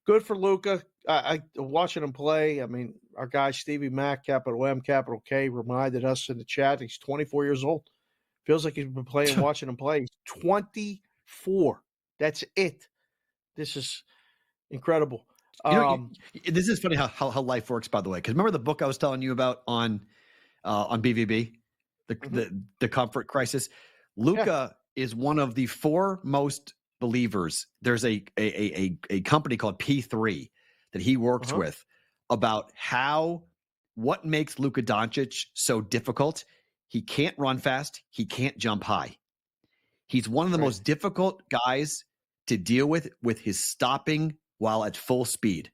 good for Luka. I watching him play. Our guy Stevie Mack, capital M, capital K, reminded us in the chat he's 24 years old. Feels like he's been playing, watching him play. He's 24. That's it. This is incredible. This is funny how life works, by the way. Because remember the book I was telling you about on BVB, the comfort crisis. Luka is one of the foremost believers. There's a company called P3 that he works with about what makes Luka Doncic so difficult. He can't run fast. He can't jump high. He's one of the most difficult guys to deal with his stopping while at full speed.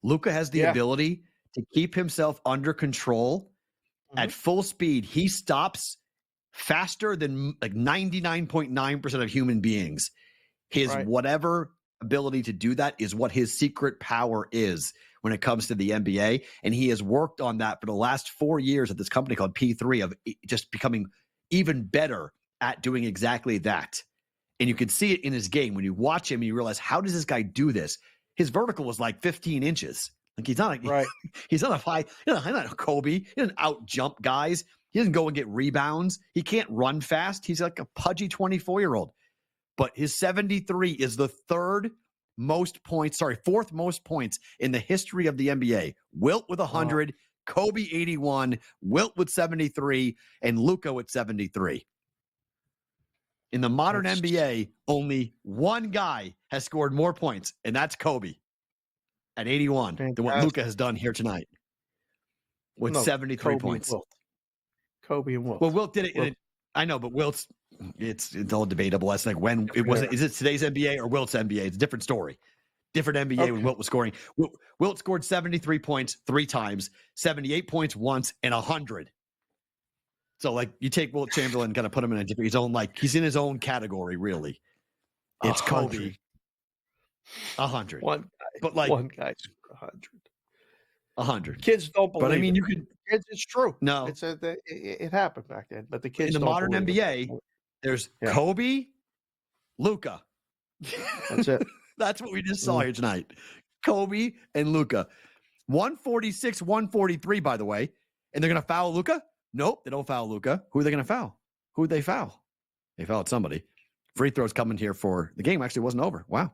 Luka has the ability to keep himself under control. At full speed, he stops faster than like 99.9% of human beings. His whatever ability to do that is what his secret power is when it comes to the NBA. And he has worked on that for the last 4 years at this company called P3 of just becoming even better at doing exactly that. And you can see it in his game. When you watch him, you realize, how does this guy do this? His vertical was like 15 inches. Like he's not he's not a high, he's not Kobe. He doesn't out jump guys. He doesn't go and get rebounds. He can't run fast. He's like a pudgy 24-year-old. But his 73 is the fourth most points in the history of the NBA. Wilt with 100, Kobe 81, Wilt with 73, and Luka with 73. In the modern NBA, only one guy has scored more points, and that's Kobe at 81 than what Luka has done here tonight with 73 points. Kobe and Wilt. Well, Wilt did it. I know, but Wilt's it's all debatable. That's like when it wasn't. Is it today's NBA or Wilt's NBA? It's a different story. Different NBA when Wilt was scoring. Wilt scored 73 points 3 times, 78 points once, and 100. So, like, you take Wilt Chamberlain, kind of put him in a different, his own, like, he's in his own category, really. It's 100. Kobe. 100. One guy. But, like, one guy's 100. 100. Kids don't believe But, I mean, it. you could. It's true. No. It happened back then, but the kids in the don't modern believe NBA, there's Kobe, Luka. That's it. That's what we just saw here tonight. Kobe and Luka. 146, 143, by the way. And they're going to foul Luka? Nope, they don't foul Luka. Who are they going to foul? Who would they foul? They fouled somebody. Free throws coming here for the game. Actually wasn't over. Wow.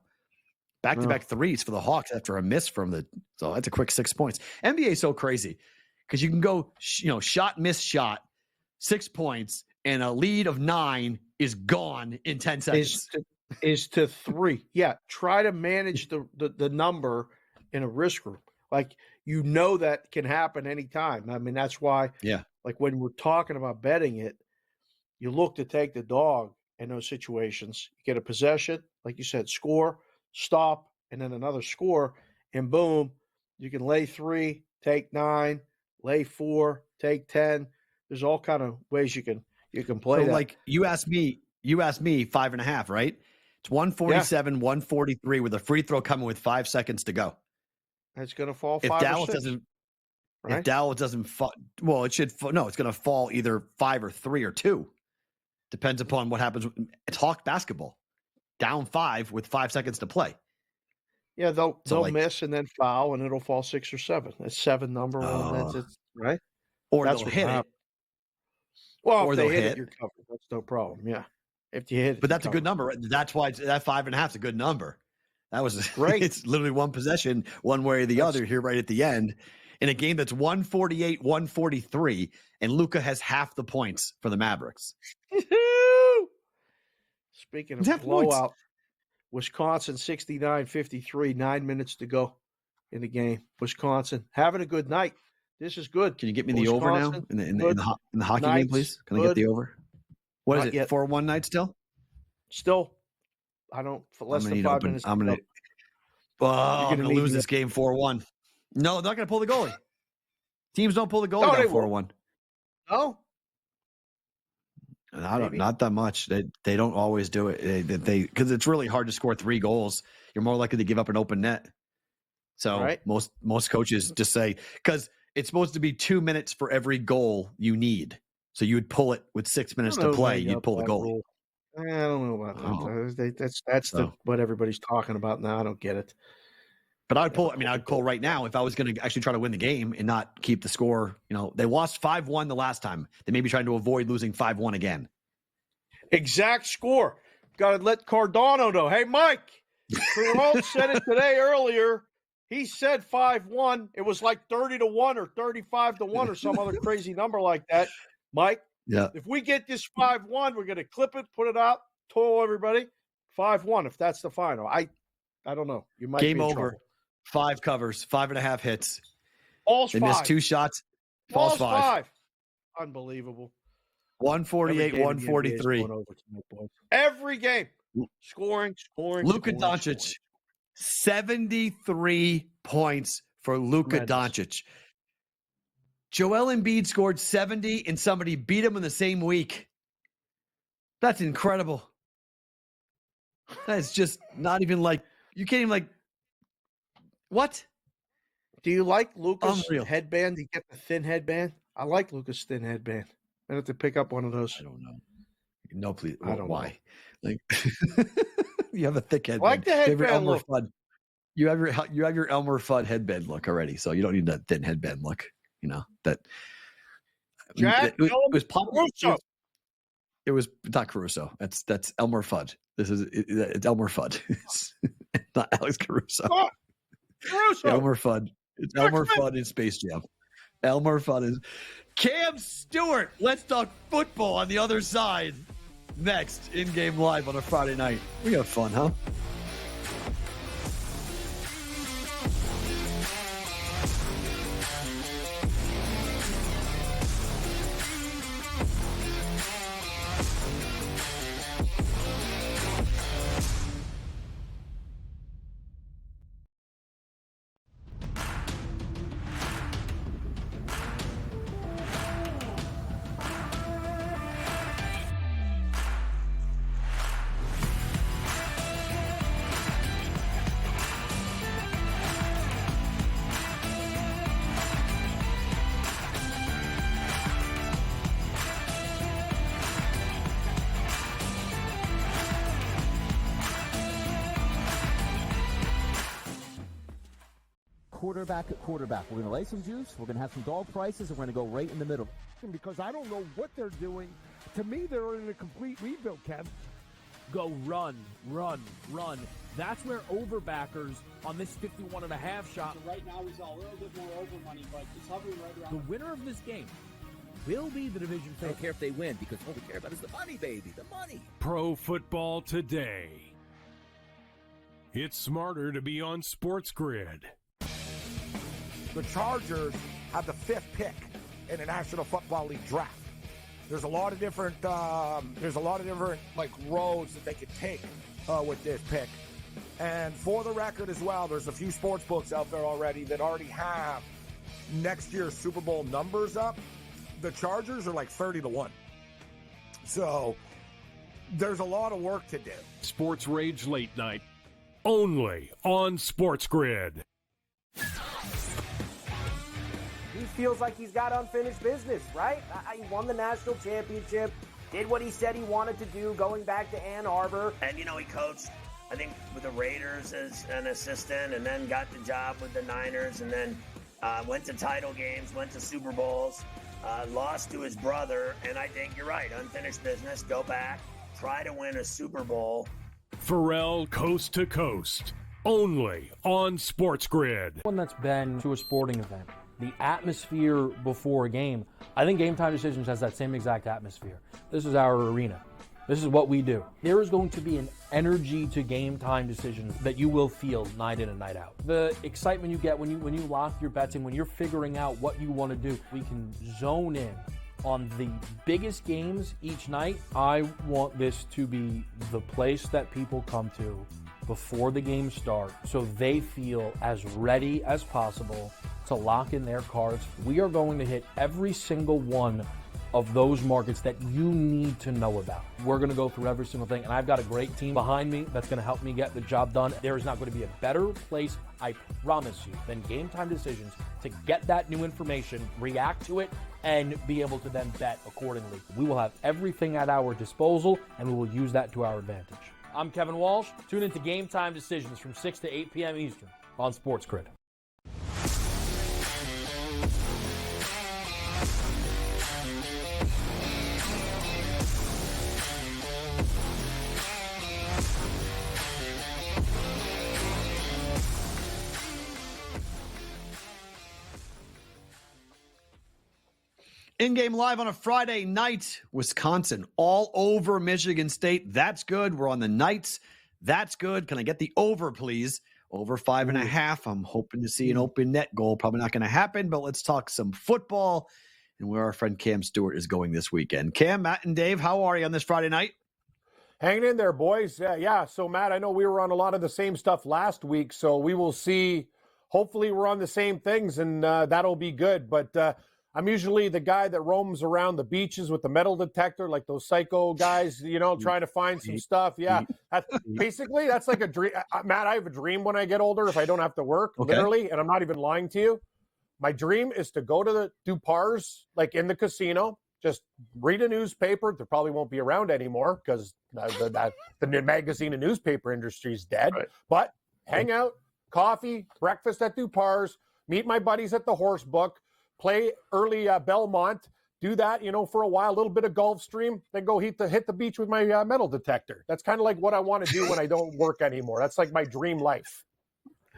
Back-to-back threes for the Hawks after a miss from the – so that's a quick 6 points. NBA is so crazy because you can go, shot, miss, shot, 6 points, and a lead of 9 is gone in 10 seconds. Is to 3. Yeah, try to manage the number in a risk room. Like, that can happen anytime. I mean, that's why, like, when we're talking about betting it, you look to take the dog in those situations. You get a possession, like you said, score, stop, and then another score, and boom, you can lay 3, take 9, lay 4, take 10. There's all kind of ways you can play that. Like, you asked me 5.5, right? It's 147, 143 with a free throw coming with 5 seconds to go. It's going to fall 5 if Dallas or 6. doesn't, right? If Dallas doesn't fall, well, it should. No, it's going to fall either 5 or 3 or 2. Depends upon what happens. It's Hawk basketball. Down 5 with 5 seconds to play. Yeah, they'll miss and then foul, and it'll fall 6 or 7. That's 7 number one. That's it, right? Or that's they'll hit it. Well, or if they they'll hit hit it, you're covered. That's no problem. Yeah, if you hit it, but that's a good number. That's why that 5.5 is a good number. That was great. It's literally one possession, one way or the other here right at the end. In a game that's 148, 143, and Luka has half the points for the Mavericks. Speaking of blowout, Wisconsin 69-53, 9 minutes to go in the game. Wisconsin having a good night. This is good. Can you get me the over now in the hockey game, please? Can I get the over? What is it? 4-1 night still? Still, I don't. For less than 5 minutes. I'm going to lose this game 4-1. No, they're not going to pull the goalie. Teams don't pull the goalie down 4-1. No. Not that much. They don't always do it. Because it's really hard to score 3 goals. You're more likely to give up an open net. So most coaches just say, because it's supposed to be 2 minutes for every goal you need. So you would pull it with 6 minutes to play. You'd pull the goalie. I don't know about that. That's what everybody's talking about now. I don't get it. But I'd pull. I'd pull right now if I was going to actually try to win the game and not keep the score. They lost 5-1 the last time. They may be trying to avoid losing 5-1 again. Exact score. Got to let Cardano know. Hey, Mike, Perrault said it today earlier. He said 5-1. It was like 30-1 or 35-1 or some other crazy number like that. Mike, if we get this 5-1, we're going to clip it, put it out, toll everybody. 5-1 if that's the final. I don't know. You might game be in over. trouble. 5 covers, 5.5 hits. Falls they 5. missed 2 shots. Falls 5. Unbelievable. 148, 143. Every game. Scoring. Luka Doncic, 73 points for Luka Doncic. Joel Embiid scored 70 and somebody beat him in the same week. That's incredible. That's just not even like, you can't even like, what? Do you like Luka's Unreal. headband? Do you get the thin headband? I like Luka's thin headband. I have to pick up one of those. I don't know. No, please. I don't Why? know. Like, you have a thick headband. I like the headband look. You have your Elmer Fudd headband look already, so you don't need that thin headband look. You know that. Jack, it was popular. Caruso. It was not Caruso. That's Elmer Fudd. It's Elmer Fudd. It's not Alex Caruso. Oh, Caruso. Elmer Fudd. It's Elmer Fudd in Space Jam. Elmer Fudd is Cam Stewart. Let's talk football on the other side. Next, in-game live on a Friday night. We have fun, huh? Quarterback at quarterback. We're going to lay some juice. We're going to have some dog prices, and we're going to go right in the middle. Because I don't know what they're doing. To me, they're in a complete rebuild, Kev. Go run. That's where overbackers on this 51.5 shot. So right now, he's a little bit more over money, but he's hovering right around. The winner of this game will be the division I favorite. don't care if they win because all we care about is the money, baby. The money. Pro Football Today. It's smarter to be on SportsGrid. The Chargers have the 5th pick in the National Football League draft. There's a lot of different like roads that they could take with this pick. And for the record as well, there's a few sports books out there already that already have next year's Super Bowl numbers up. The Chargers are like 30-1. So there's a lot of work to do. Sports Rage Late Night. Only on SportsGrid. He feels like he's got unfinished business, right? He won the national championship, did what he said he wanted to do going back to Ann Arbor. And, he coached, I think, with the Raiders as an assistant and then got the job with the Niners and then went to title games, went to Super Bowls, lost to his brother. And I think you're right, unfinished business, go back, try to win a Super Bowl. Perrault Coast to Coast. Only on SportsGrid. One that's been to a sporting event. The atmosphere before a game, I think Game Time Decisions has that same exact atmosphere. This is our arena. This is what we do. There is going to be an energy to Game Time Decisions that you will feel night in and night out. The excitement you get when you lock your bets and when you're figuring out what you want to do, we can zone in on the biggest games each night. I want this to be the place that people come to before the games start so they feel as ready as possible to lock in their cards. We are going to hit every single one of those markets that you need to know about. We're going to go through every single thing, and I've got a great team behind me that's going to help me get the job done. There is not going to be a better place, I promise you, than Game Time Decisions to get that new information, react to it, and be able to then bet accordingly. We will have everything at our disposal, and we will use that to our advantage. I'm Kevin Walsh. Tune into Game Time Decisions from 6 to 8 p.m. Eastern on SportsGrid. In-game live on a Friday night, Wisconsin, all over Michigan State. That's good. We're on the Knights. That's good. Can I get the over, please? Over 5.5. I'm hoping to see an open net goal. Probably not going to happen, but let's talk some football. and where our friend Cam Stewart is going this weekend. Cam, Matt, and Dave, how are you on this Friday night? Hanging in there, boys. Yeah. So, Matt, I know we were on a lot of the same stuff last week, so we will see. Hopefully, we're on the same things, and that'll be good. But I'm usually the guy that roams around the beaches with the metal detector, like those psycho guys, trying to find some stuff. Yeah, basically, that's like a dream. Matt, I have a dream when I get older if I don't have to work, literally, and I'm not even lying to you. My dream is to go to the Dupars, like in the casino, just read a newspaper. They probably won't be around anymore because the magazine and newspaper industry is dead. Right. But hang out, coffee, breakfast at Dupars, meet my buddies at the Horse Book, play early Belmont, do that, for a while, a little bit of Gulfstream, then go hit the beach with my metal detector. That's kind of like what I want to do when I don't work anymore. That's like my dream life.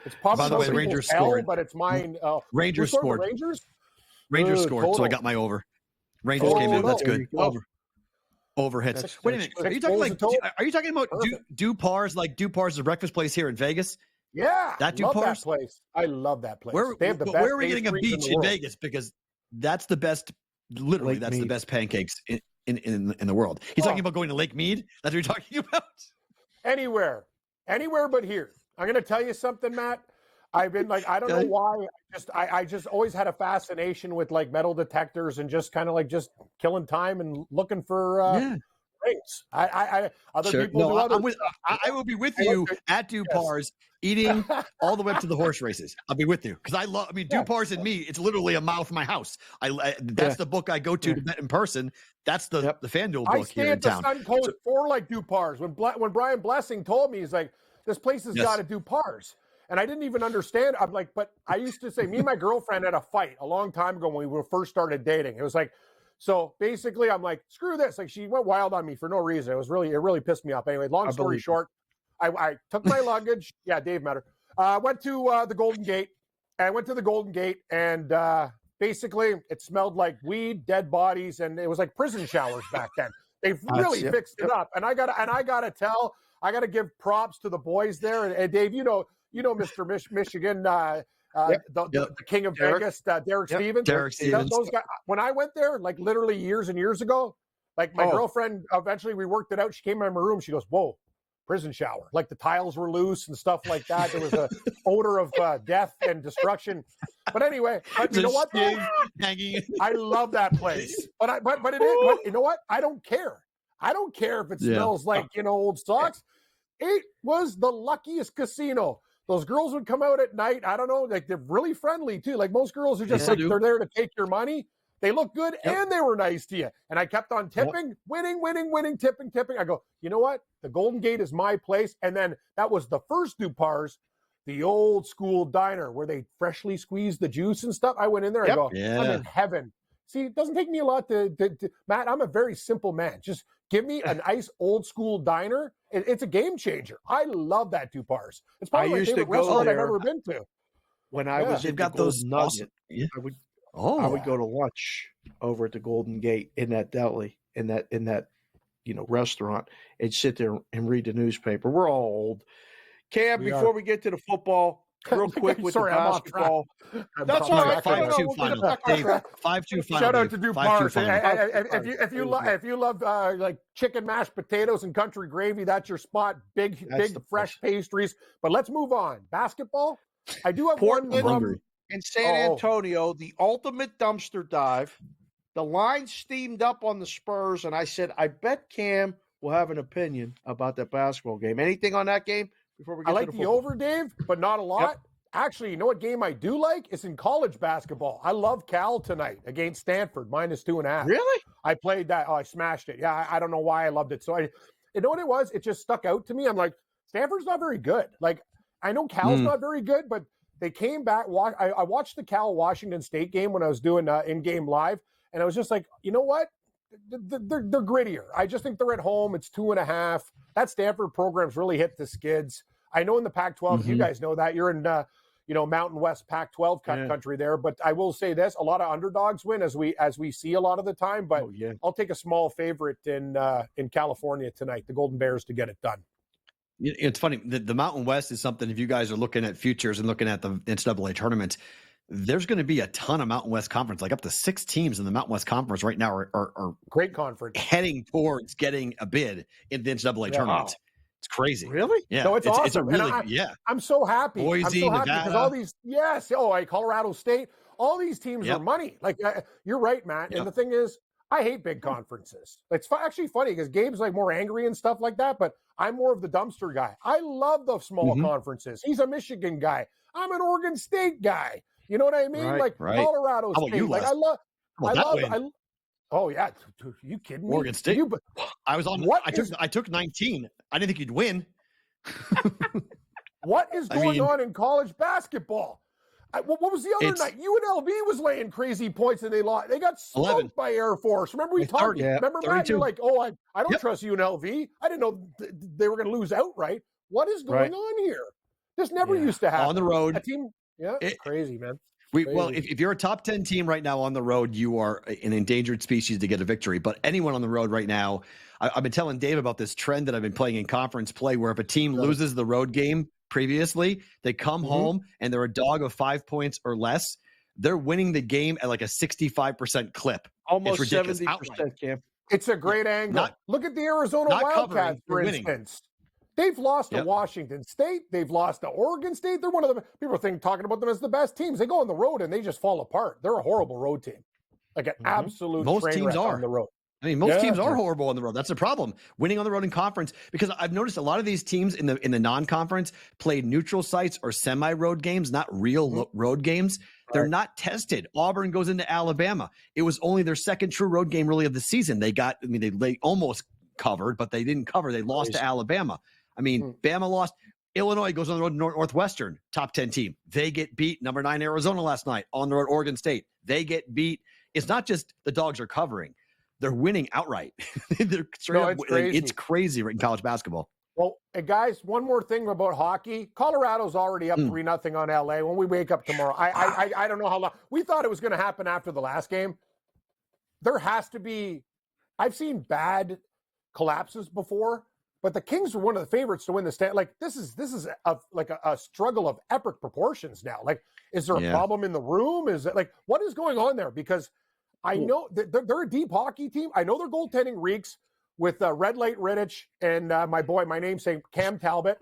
It's possible. By the way, the Rangers scored, but it's mine. Rangers scored. Rangers scored, total. So I got my over. Rangers came in. That's good. Over hits. Wait a minute. Are you talking about Dupars, like Dupars, the breakfast place here in Vegas? Yeah, that love that place. I love that place. They have the best. Where are we getting a beach in Vegas? Because that's the best. Literally, that's the best pancakes in the world. He's talking about going to Lake Mead. That's what you're talking about. Anywhere but here. I'm going to tell you something, Matt. I've been like, I don't know why. I just always had a fascination with like metal detectors and just kind of like just killing time and looking for rings. Other people do other. I will be with you at Dupars eating all the way up to the horse races. I'll be with you because Dupars and me, it's literally a mile from my house. That's the book I go to bet in person. That's the FanDuel book here in town. I stay at the Suncoast for like Dupars. When Brian Blessing told me, he's like, this place has got to Dupars. And I didn't even understand. I'm like, but I used to say, me and my girlfriend had a fight a long time ago when we first started dating. It was like, so basically I'm like, screw this. Like she went wild on me for no reason. It really pissed me off. Anyway, long story short, I took my luggage. Yeah, Dave Matter. Went to the Golden Gate. I went to the Golden Gate and basically it smelled like weed, dead bodies, and it was like prison showers back then. They've really fixed it up. And I gotta give props to the boys there. And Dave, you know, Mr. Michigan, the king of Vegas, Derek Stevens. Derek Stevens. Those guys, when I went there, like literally years and years ago, like my girlfriend, eventually we worked it out. She came in my room. She goes, "Whoa, prison shower!" Like the tiles were loose and stuff like that. There was a odor of death and destruction. But anyway, you know what? I love that place. But it is. But you know what? I don't care. I don't care if it smells like old socks. It was the luckiest casino. Those girls would come out at night. I don't know, like they're really friendly too. Like most girls are just they're there to take your money. They look good and they were nice to you. And I kept on tipping, winning, tipping. I go, you know what? The Golden Gate is my place. And then that was the first Dupars, the old school diner where they freshly squeeze the juice and stuff. I went in there and go, I'm in heaven. See, it doesn't take me a lot to Matt, I'm a very simple man. Just give me a nice old school diner. It's a game changer. I love that Dupars. It's probably my favorite restaurant I've ever been to. When I was in got those Nugget, I would go to lunch over at the Golden Gate in that deli, in that restaurant, and sit there and read the newspaper. We're all old. Cam, before we get to the football, real quick with the basketball. That's all right. 5-2 final. 5-2 final. Shout out to Dupars. If you love like chicken mashed potatoes and country gravy, that's your spot. Big fresh pastries. But let's move on. Basketball. I do have Portland in San Antonio, the ultimate dumpster dive. The line steamed up on the Spurs, and I said, I bet Cam will have an opinion about that basketball game. Anything on that game? Before we get I like to the over, Dave, but not a lot. Yep. Actually, you know what game I do like? It's in college basketball. I love Cal tonight against Stanford, -2.5. Really? I played that. Oh, I smashed it. Yeah, I don't know why I loved it. So you know what it was? It just stuck out to me. I'm like, Stanford's not very good. Like, I know Cal's not very good, but they came back. I watched the Cal-Washington State game when I was doing in-game live, and I was just like, you know what? They're grittier. I just think they're at home. It's 2.5. That Stanford program's really hit the skids. I know in the Pac-12, you guys know that. You're in, Mountain West Pac-12 country there. But I will say this, a lot of underdogs win, as we see a lot of the time. But I'll take a small favorite in California tonight, the Golden Bears, to get it done. It's funny. The Mountain West is something, if you guys are looking at futures and looking at the NCAA tournament, there's going to be a ton of Mountain West Conference, like up to 6 teams in the Mountain West Conference right now are great conference, heading towards getting a bid in the NCAA tournament. Wow. It's crazy. Really? Yeah. No, it's awesome. It's a really, I'm so happy. Boise, I'm so happy Nevada. because all these, Colorado State, all these teams are money. Like, you're right, Matt. And the thing is, I hate big conferences. It's actually funny because Gabe's like more angry and stuff like that, but I'm more of the dumpster guy. I love the small conferences. He's a Michigan guy. I'm an Oregon State guy. You know what I mean? Colorado State. You, like, oh yeah, you kidding me? Oregon State. I was on. I took 19. I didn't think you'd win. What is going on in college basketball? What was the other night? UNLV was laying crazy points and they lost. They got smoked 11. by Air Force. Remember we talked? Remember, Matt? You're like, I don't trust UNLV. I didn't know they were going to lose outright. What is going on here? This never used to happen. On the road. A team, it's crazy, man. Well, if you're a top 10 team right now on the road, you are an endangered species to get a victory. But anyone on the road right now, I've been telling Dave about this trend that I've been playing in conference play where if a team loses the road game previously, they come home and they're a dog of 5 points or less. They're winning the game at like a 65% clip. Almost it's ridiculous. 70%, Cam. It's a great angle. Look at the Arizona Wildcats, for instance. They've lost to Washington State. They've lost to Oregon State. They're one of the people talking about them as the best teams. They go on the road and they just fall apart. They're a horrible road team, like an absolute train wreck on the road. I mean, most teams are horrible on the road. That's the problem. Winning on the road in conference, because I've noticed a lot of these teams in the non-conference played neutral sites or semi-road games, not real road games. They're not tested. Auburn goes into Alabama. It was only their second true road game really of the season. They almost covered, but they didn't cover. They lost to Alabama. I mean, Bama lost. Illinois goes on the road to Northwestern, top 10 team. They get beat. Number 9 Arizona last night on the road. Oregon State. They get beat. It's not just the dogs are covering; they're winning outright. It's crazy in college basketball. Well, guys, one more thing about hockey. Colorado's already up 3-0 on LA. When we wake up tomorrow, I don't know how long. We thought it was going to happen after the last game. There has to be. I've seen bad collapses before. But the Kings are one of the favorites to win the state. Like this is a struggle of epic proportions now. Like, is there a problem in the room? Is it like what is going on there? Because I know that they're a deep hockey team. I know their goaltending reeks with Red Light Riddich and my namesake Cam Talbot.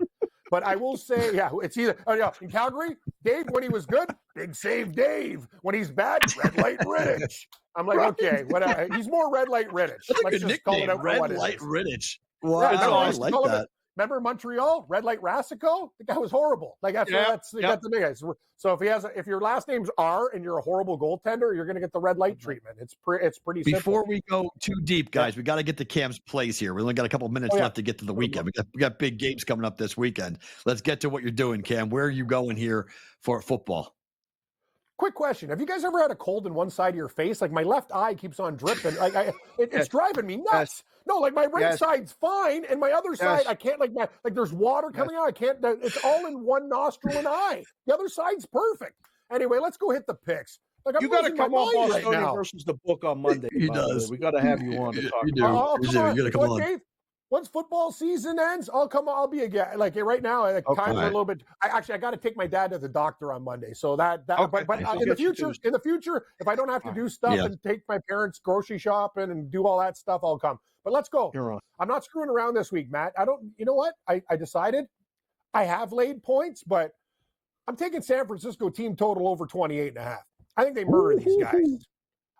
But I will say, it's either in Calgary, Dave when he was good, big save Dave. When he's bad, Red Light Riddich. I'm like, okay, whatever. He's more Red Light Riddich. Let's just call it out for what it is. Red Light Riddich. Wow, I like that. Remember Montreal, Red Light Rassico? The guy was horrible. Like that's the thing is. So if your last name's R and you're a horrible goaltender, you're going to get the red light treatment. It's pretty simple. Before we go too deep, guys, we got to get to Cam's plays here. We only got a couple minutes left to get to the weekend. We got big games coming up this weekend. Let's get to what you're doing, Cam. Where are you going here for football? Quick question. Have you guys ever had a cold in one side of your face? Like my left eye keeps on dripping. Like it's driving me nuts. Yes. No, like my right side's fine, and my other side, I can't like there's water coming out. I can't. It's all in one nostril and eye. The other side's perfect. Anyway, let's go hit the picks. Like you got to come off Bostonian right versus the book on Monday. He does. We got to have you on to talk. You do. You got to come on. Dave? Once football season ends, I'll be again. Like right now, time a little bit. I got to take my dad to the doctor on Monday. So but in the future, if I don't have to do stuff and take my parents grocery shopping and do all that stuff, I'll come. But let's go. You're on. I'm not screwing around this week, Matt. You know what? I decided I have laid points, but I'm taking San Francisco team total over 28.5. I think they murder these guys.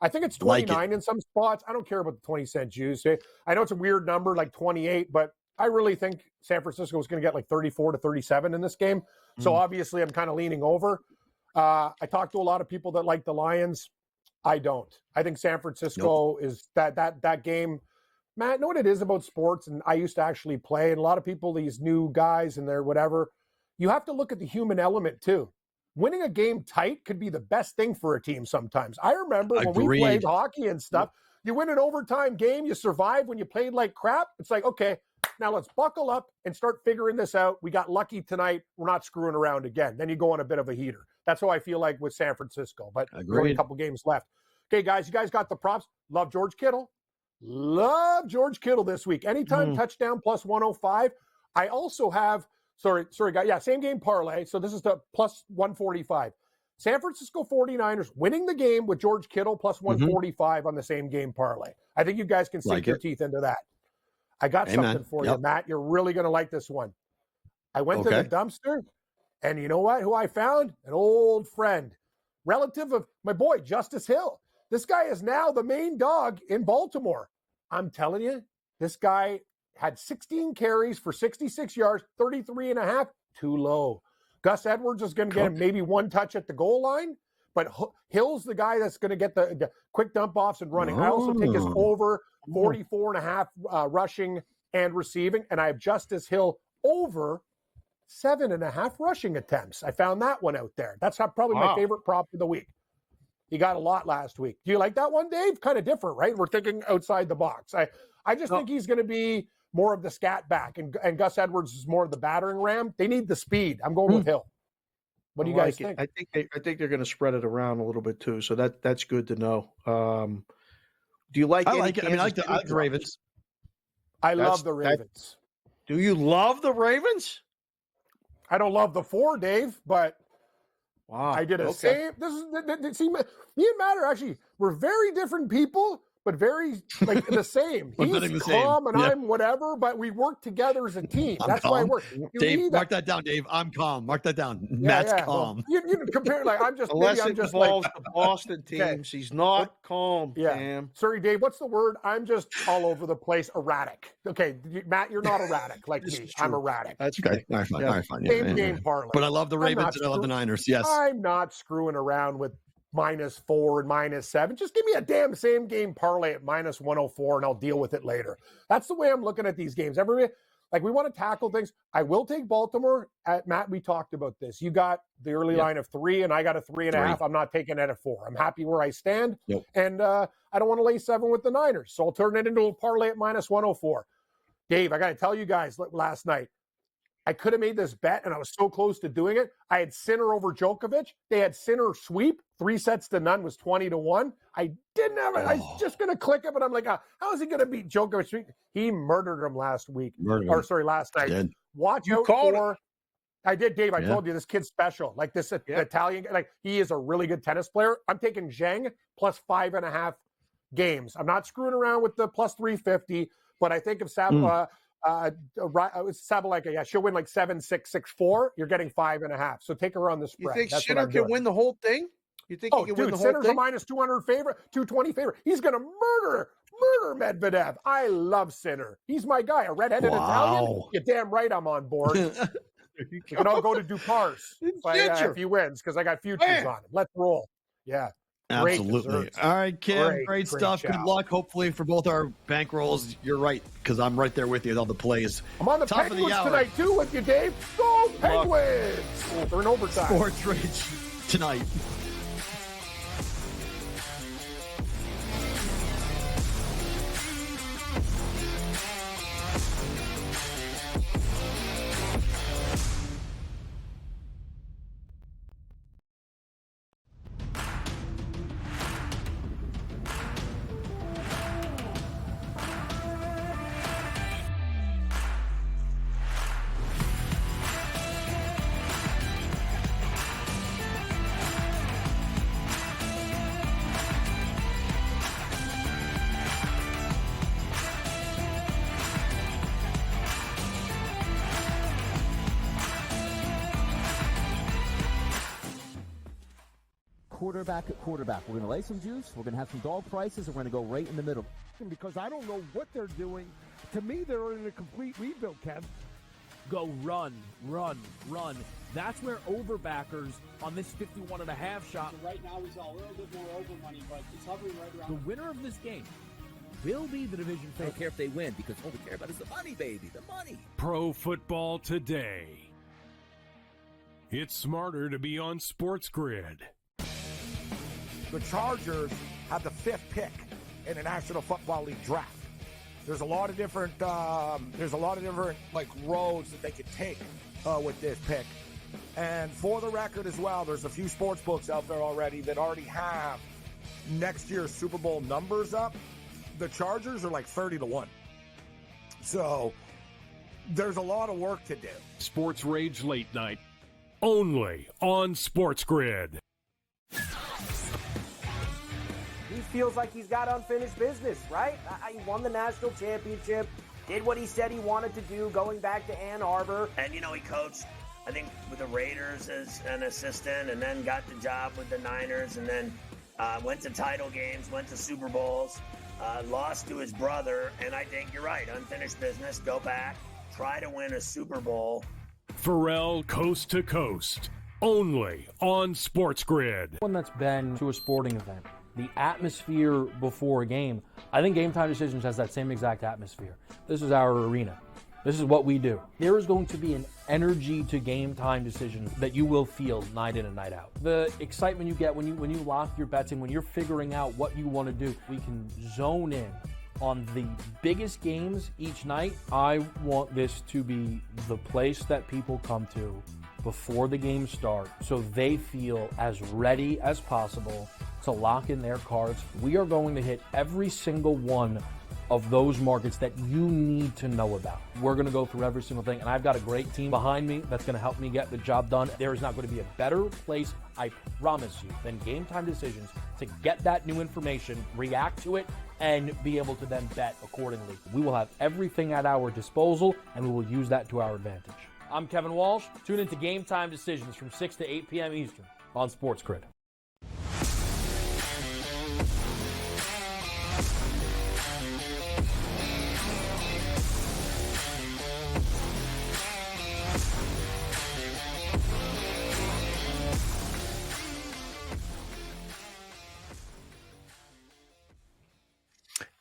I think it's 29 in some spots. I don't care about the 20-cent juice. I know it's a weird number, like 28, but I really think San Francisco is going to get like 34 to 37 in this game. So obviously I'm kind of leaning over. I talked to a lot of people that like the Lions. I don't. I think San Francisco is that game. Matt, know what it is about sports? And I used to actually play. And a lot of people, these new guys and they're whatever, you have to look at the human element too. Winning a game tight could be the best thing for a team sometimes. I remember when we played hockey and stuff, you win an overtime game, you survive when you played like crap. It's like, okay, now let's buckle up and start figuring this out. We got lucky tonight. We're not screwing around again. Then you go on a bit of a heater. That's how I feel like with San Francisco. But only a couple games left. Okay, guys, you guys got the props. Love George Kittle. Love George Kittle this week. Anytime touchdown plus 105. I also have, sorry, guys. Yeah, same game parlay. So this is the plus 145. San Francisco 49ers winning the game with George Kittle plus 145 on the same game parlay. I think you guys can sink your teeth into that. I got something for you, Matt. You're really going to like this one. I went to the dumpster, and you know what? Who I found? An old friend, relative of my boy, Justice Hill. This guy is now the main dog in Baltimore. I'm telling you, this guy had 16 carries for 66 yards, 33 and a half, too low. Gus Edwards is going to get him maybe one touch at the goal line, but Hill's the guy that's going to get the quick dump offs and running. I also take his over 44 and a half rushing and receiving, and I have Justice Hill over 7.5 rushing attempts. I found that one out there. That's probably my favorite prop of the week. He got a lot last week. Do you like that one, Dave? Kind of different, right? We're thinking outside the box. I just think he's going to be more of the scat back, and Gus Edwards is more of the battering ram. They need the speed. I'm going with Hill. What do you guys think? I think they're going to spread it around a little bit too. So that's good to know. Do you like? I like it. I mean, I like the Ravens. I love the Ravens. Do you love the Ravens? I don't love the 4, Dave, but I did a same. This is see, me and Matt are actually we're very different people, but very like the same. He's calm and I'm whatever, but we work together as a team. That's why I work. Dave, mark that down, Dave. I'm calm. Mark that down. Matt's calm. Well, you compare like I'm just unless maybe it I'm just involves like the Boston teams. He's not calm. Damn. Sorry, Dave. What's the word? I'm just all over the place. Erratic. Okay, Matt, you're not erratic like me. I'm erratic. That's okay. All right, fine. Same game parlay. But I love the Ravens and I love the Niners. Yes. I'm not screwing around with -4 and -7. Just give me a damn same game parlay at -104 and I'll deal with it later. That's the way I'm looking at these games. Everybody, like we want to tackle things. I will take Baltimore. Matt, we talked about this. You got the early line of 3 and I got a 3.5. I'm not taking it at 4. I'm happy where I stand. And I don't want to lay 7 with the Niners. So I'll turn it into a parlay at -104. Dave, I got to tell you guys last night, I could have made this bet, and I was so close to doing it. I had Sinner over Djokovic. They had Sinner sweep, 3-0 was 20-1. I didn't have it. I was just going to click it, but I'm like, how is he going to beat Djokovic? He murdered him last night. Watch out for. I did, Dave. I told you this kid's special. Like this Italian, like he is a really good tennis player. I'm taking Zheng plus 5.5 games. I'm not screwing around with the plus 350, but I think if Sabalenka, she'll win like 7-6, 6-4. You're getting 5.5. So take her on the spread. You think Sinner can win the whole thing? You think he can win the whole Sinner's thing? a -200 favorite, 220 favorite. He's going to murder Medvedev. I love Sinner. He's my guy. A redheaded Italian. You're damn right I'm on board. We can all go to Dupar's if he wins because I got futures on him. Let's roll. Yeah. Absolutely. All right, Kim. Great stuff. Good luck. Hopefully for both our bankrolls. You're right, because I'm right there with you at all the plays. I'm on the Penguins tonight, too, with you, Dave. Go Penguins! They're in overtime. Sports Rage tonight. Quarterback. We're going to lay some juice. We're going to have some dog prices, and we're going to go right in the middle. Because I don't know what they're doing. To me, they're in a complete rebuild, Kev. Go run. That's where overbackers on this 51.5 shot. Right now, he's a little bit more over money, but it's hovering right around. The winner of this game will be the division favorite. I don't care if they win, because all we care about is the money, baby, the money. Pro Football Today. It's smarter to be on SportsGrid. The Chargers have the 5th pick in the National Football League draft. There's a lot of different like roads that they could take with this pick. And for the record as well, there's a few sports books out there already that already have next year's Super Bowl numbers up. The Chargers are like 30-1. So there's a lot of work to do. Sports Rage Late Night, only on SportsGrid. feels like he's got unfinished business, right? He won the national championship, did what he said he wanted to do, going back to Ann Arbor. And, he coached, I think, with the Raiders as an assistant, and then got the job with the Niners, and then went to title games, went to Super Bowls, lost to his brother. And I think you're right, unfinished business, go back, try to win a Super Bowl. Perrault Coast to Coast, only on SportsGrid. One that's been to a sporting event, the atmosphere before a game, I think Game Time Decisions has that same exact atmosphere. This is our arena. This is what we do. There is going to be an energy to Game Time Decisions that you will feel night in and night out. The excitement you get when you lock your bets in, when you're figuring out what you want to do, we can zone in on the biggest games each night. I want this to be the place that people come to before the games start so they feel as ready as possible to lock in their cards. We are going to hit every single one of those markets that you need to know about. We're going to go through every single thing, and I've got a great team behind me that's going to help me get the job done. There is not going to be a better place, I promise you, than Game Time Decisions to get that new information, react to it, and be able to then bet accordingly. We will have everything at our disposal, and we will use that to our advantage. I'm Kevin Walsh. Tune into Game Time Decisions from 6 to 8 p.m. Eastern on SportsGrid.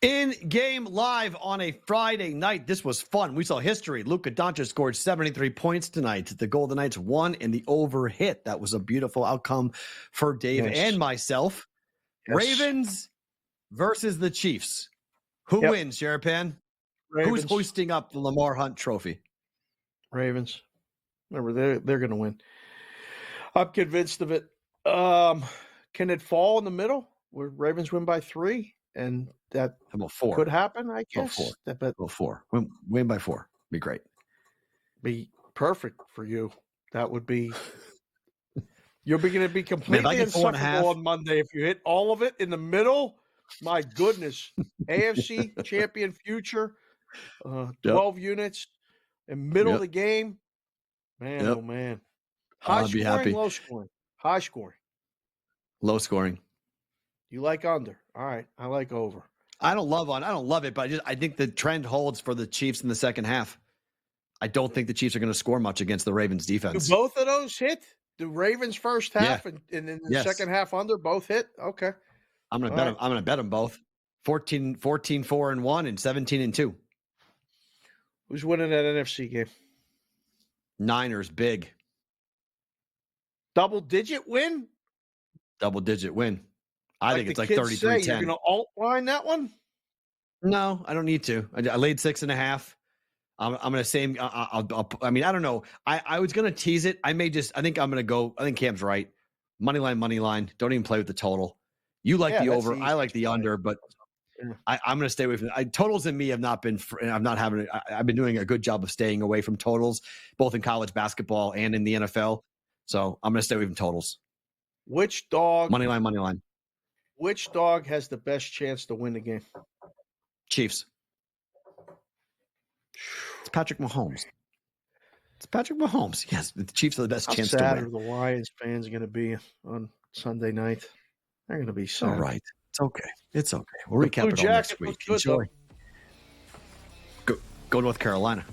In-game live on a Friday night. This was fun. We saw history. Luka Doncic scored 73 points tonight. The Golden Knights won in the over hit. That was a beautiful outcome for Dave and myself. Yes. Ravens versus the Chiefs. Who wins, Sharapan? Who's hoisting up the Lamar Hunt trophy? Ravens. Remember, they're going to win. I'm convinced of it. Can it fall in the middle where Ravens win by 3? And that about 4 could happen, I guess. About 4. Win by 4. Be great. Be perfect for you. That would be. You're going to be completely insufferable on Monday if you hit all of it in the middle. My goodness, AFC champion future, 12 units in middle of the game. Man, oh man, high scoring, happy. Low scoring, high scoring, low scoring. You like under? All right, I like over. I don't love it, but I think the trend holds for the Chiefs in the second half. I don't think the Chiefs are going to score much against the Ravens defense. Do both of those hit? The Ravens first half and then the second half under both hit? Okay. I'm going to bet them. I'm going to bet them both. 14-4-1 and 17-2. Who's winning that NFC game? Niners big. Double-digit win? Double-digit win. I think it's like 33-10. You're going to alt line that one? No, I don't need to. I laid 6.5. I'm going to say, I mean, I don't know. I was going to tease it. I think I'm going to go. I think Cam's right. Money line. Don't even play with the total. You like the over. I like the under, but I'm going to stay away from it. Totals and me have not been, I've been doing a good job of staying away from totals, both in college basketball and in the NFL. So I'm going to stay away from totals. Which dog? Money line. Which dog has the best chance to win the game? Chiefs. It's Patrick Mahomes. Yes, the Chiefs are the best chance to win. How sad are the Lions fans going to be on Sunday night? They're going to be sad. All right. It's okay. We'll recap it all next week. Enjoy. Go North Carolina.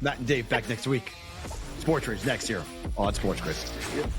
Matt and Dave back next week. SportsGrid next year on SportsGrid.